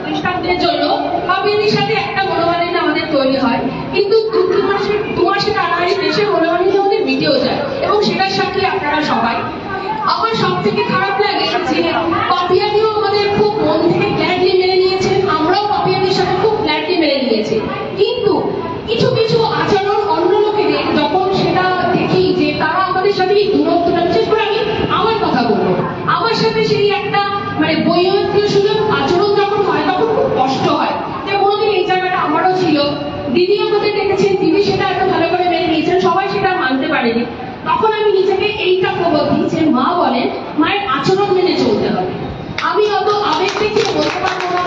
দৃষ্টান্তের জন্য পাপিদির সাথে একটা মনোমালিন্য আমাদের তৈরি হয়, কিন্তু দু মাসে তাড়াতাড়ি দেশে মনোমালিন্য আমাদের মিটেও যায়, এবং সেটার সাথে আপনারা সবাই। আমার সব থেকে খারাপ লাগে যে পাপিয়াদিও আমাদের খুব মন থেকে গ্ল্যাডলি মেনে নিয়েছেন, আমরাও পাপিয়াদির সাথে খুব গ্ল্যাডলি মেনে নিয়েছি, কিন্তু কিছু কিছু আচরণ অন্য লোকেদের যখন সেটা দেখি যে তারা আমাদের সাথে এই দূরত্বটা, বিশেষ করে আমি আমার কথা বলবো, আমার সাথে সেই একটা মানে বৈয়ন্তীয় সুযোগ আচরণ যখন হয় তখন খুব কষ্ট হয় যে কোনোদিন এই জায়গাটা আমারও ছিল। দিদি আমাদের দেখেছেন, দিদি সেটা এত ভালো করে মেনে নিয়েছেন, সবাই সেটা মানতে পারেনি। তখন আমি নিজেকে এইটা প্রবোধ দিই যে মা বলেন মায়ের আচরণ মেনে চলতে হবে। আমি অত আবেগ দেখিয়ে বলতে পারবো না,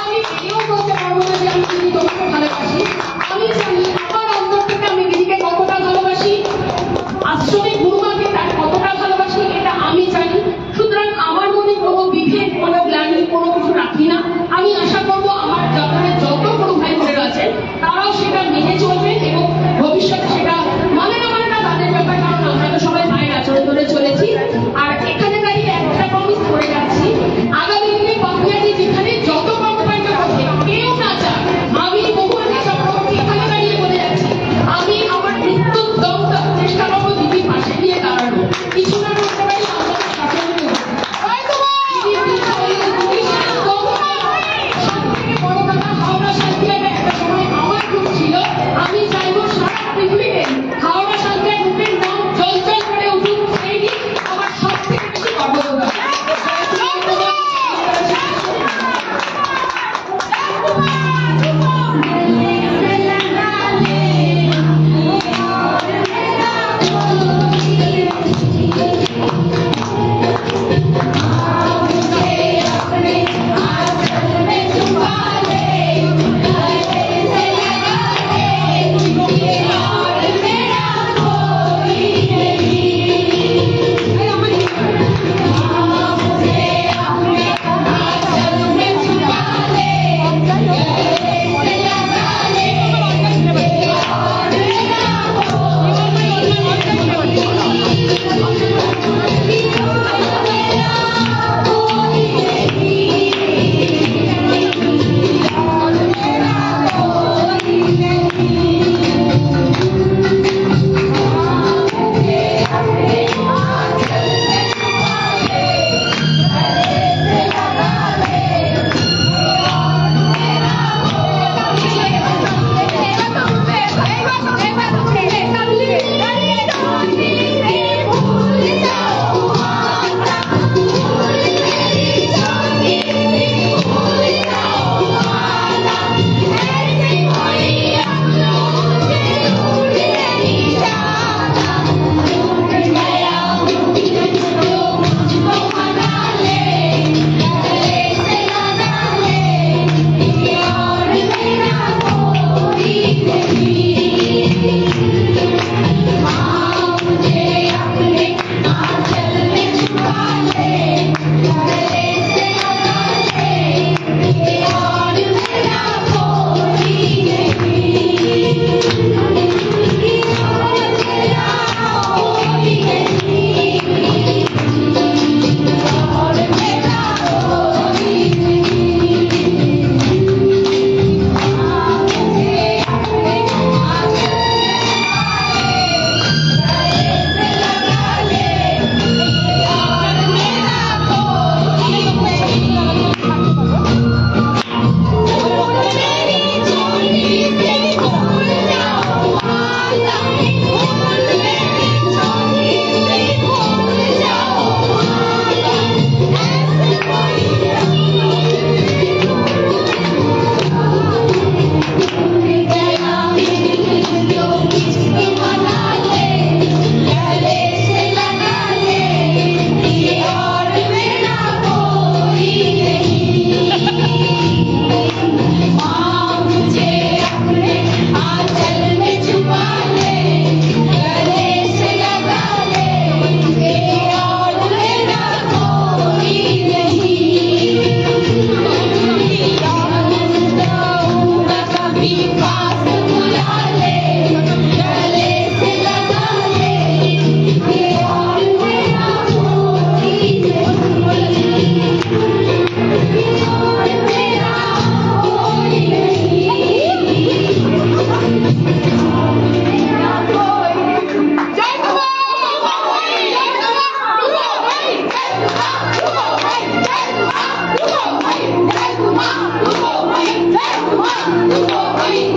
আমি এও বলতে পারবো না যে আমি দিদি তোমাকে ভালোবাসি। আমি জানি আমার অন্তর থেকে আমি দিদিকে কতটা ভালোবাসি, আশ্রমে গুরুমাকে তার কতটা ভালোবাসি, এটা আমি জানি। সুতরাং আমার মনে কোনো বিভেদ, কোনো গ্লানি, কোনো কিছু রাখি না। আমি আশা করবো আমার যত গুরু ভাই বোনেরা আছেন তারাও সেটা মেনে চলবেন, এবং ভবিষ্যতে সেটা মানে না মানে না তাদের ব্যাপার, কারণ আমরা তো সবাই মায়ের আচরণ ধরে চলেছি। আর এখানে দাঁড়িয়ে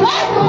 জয়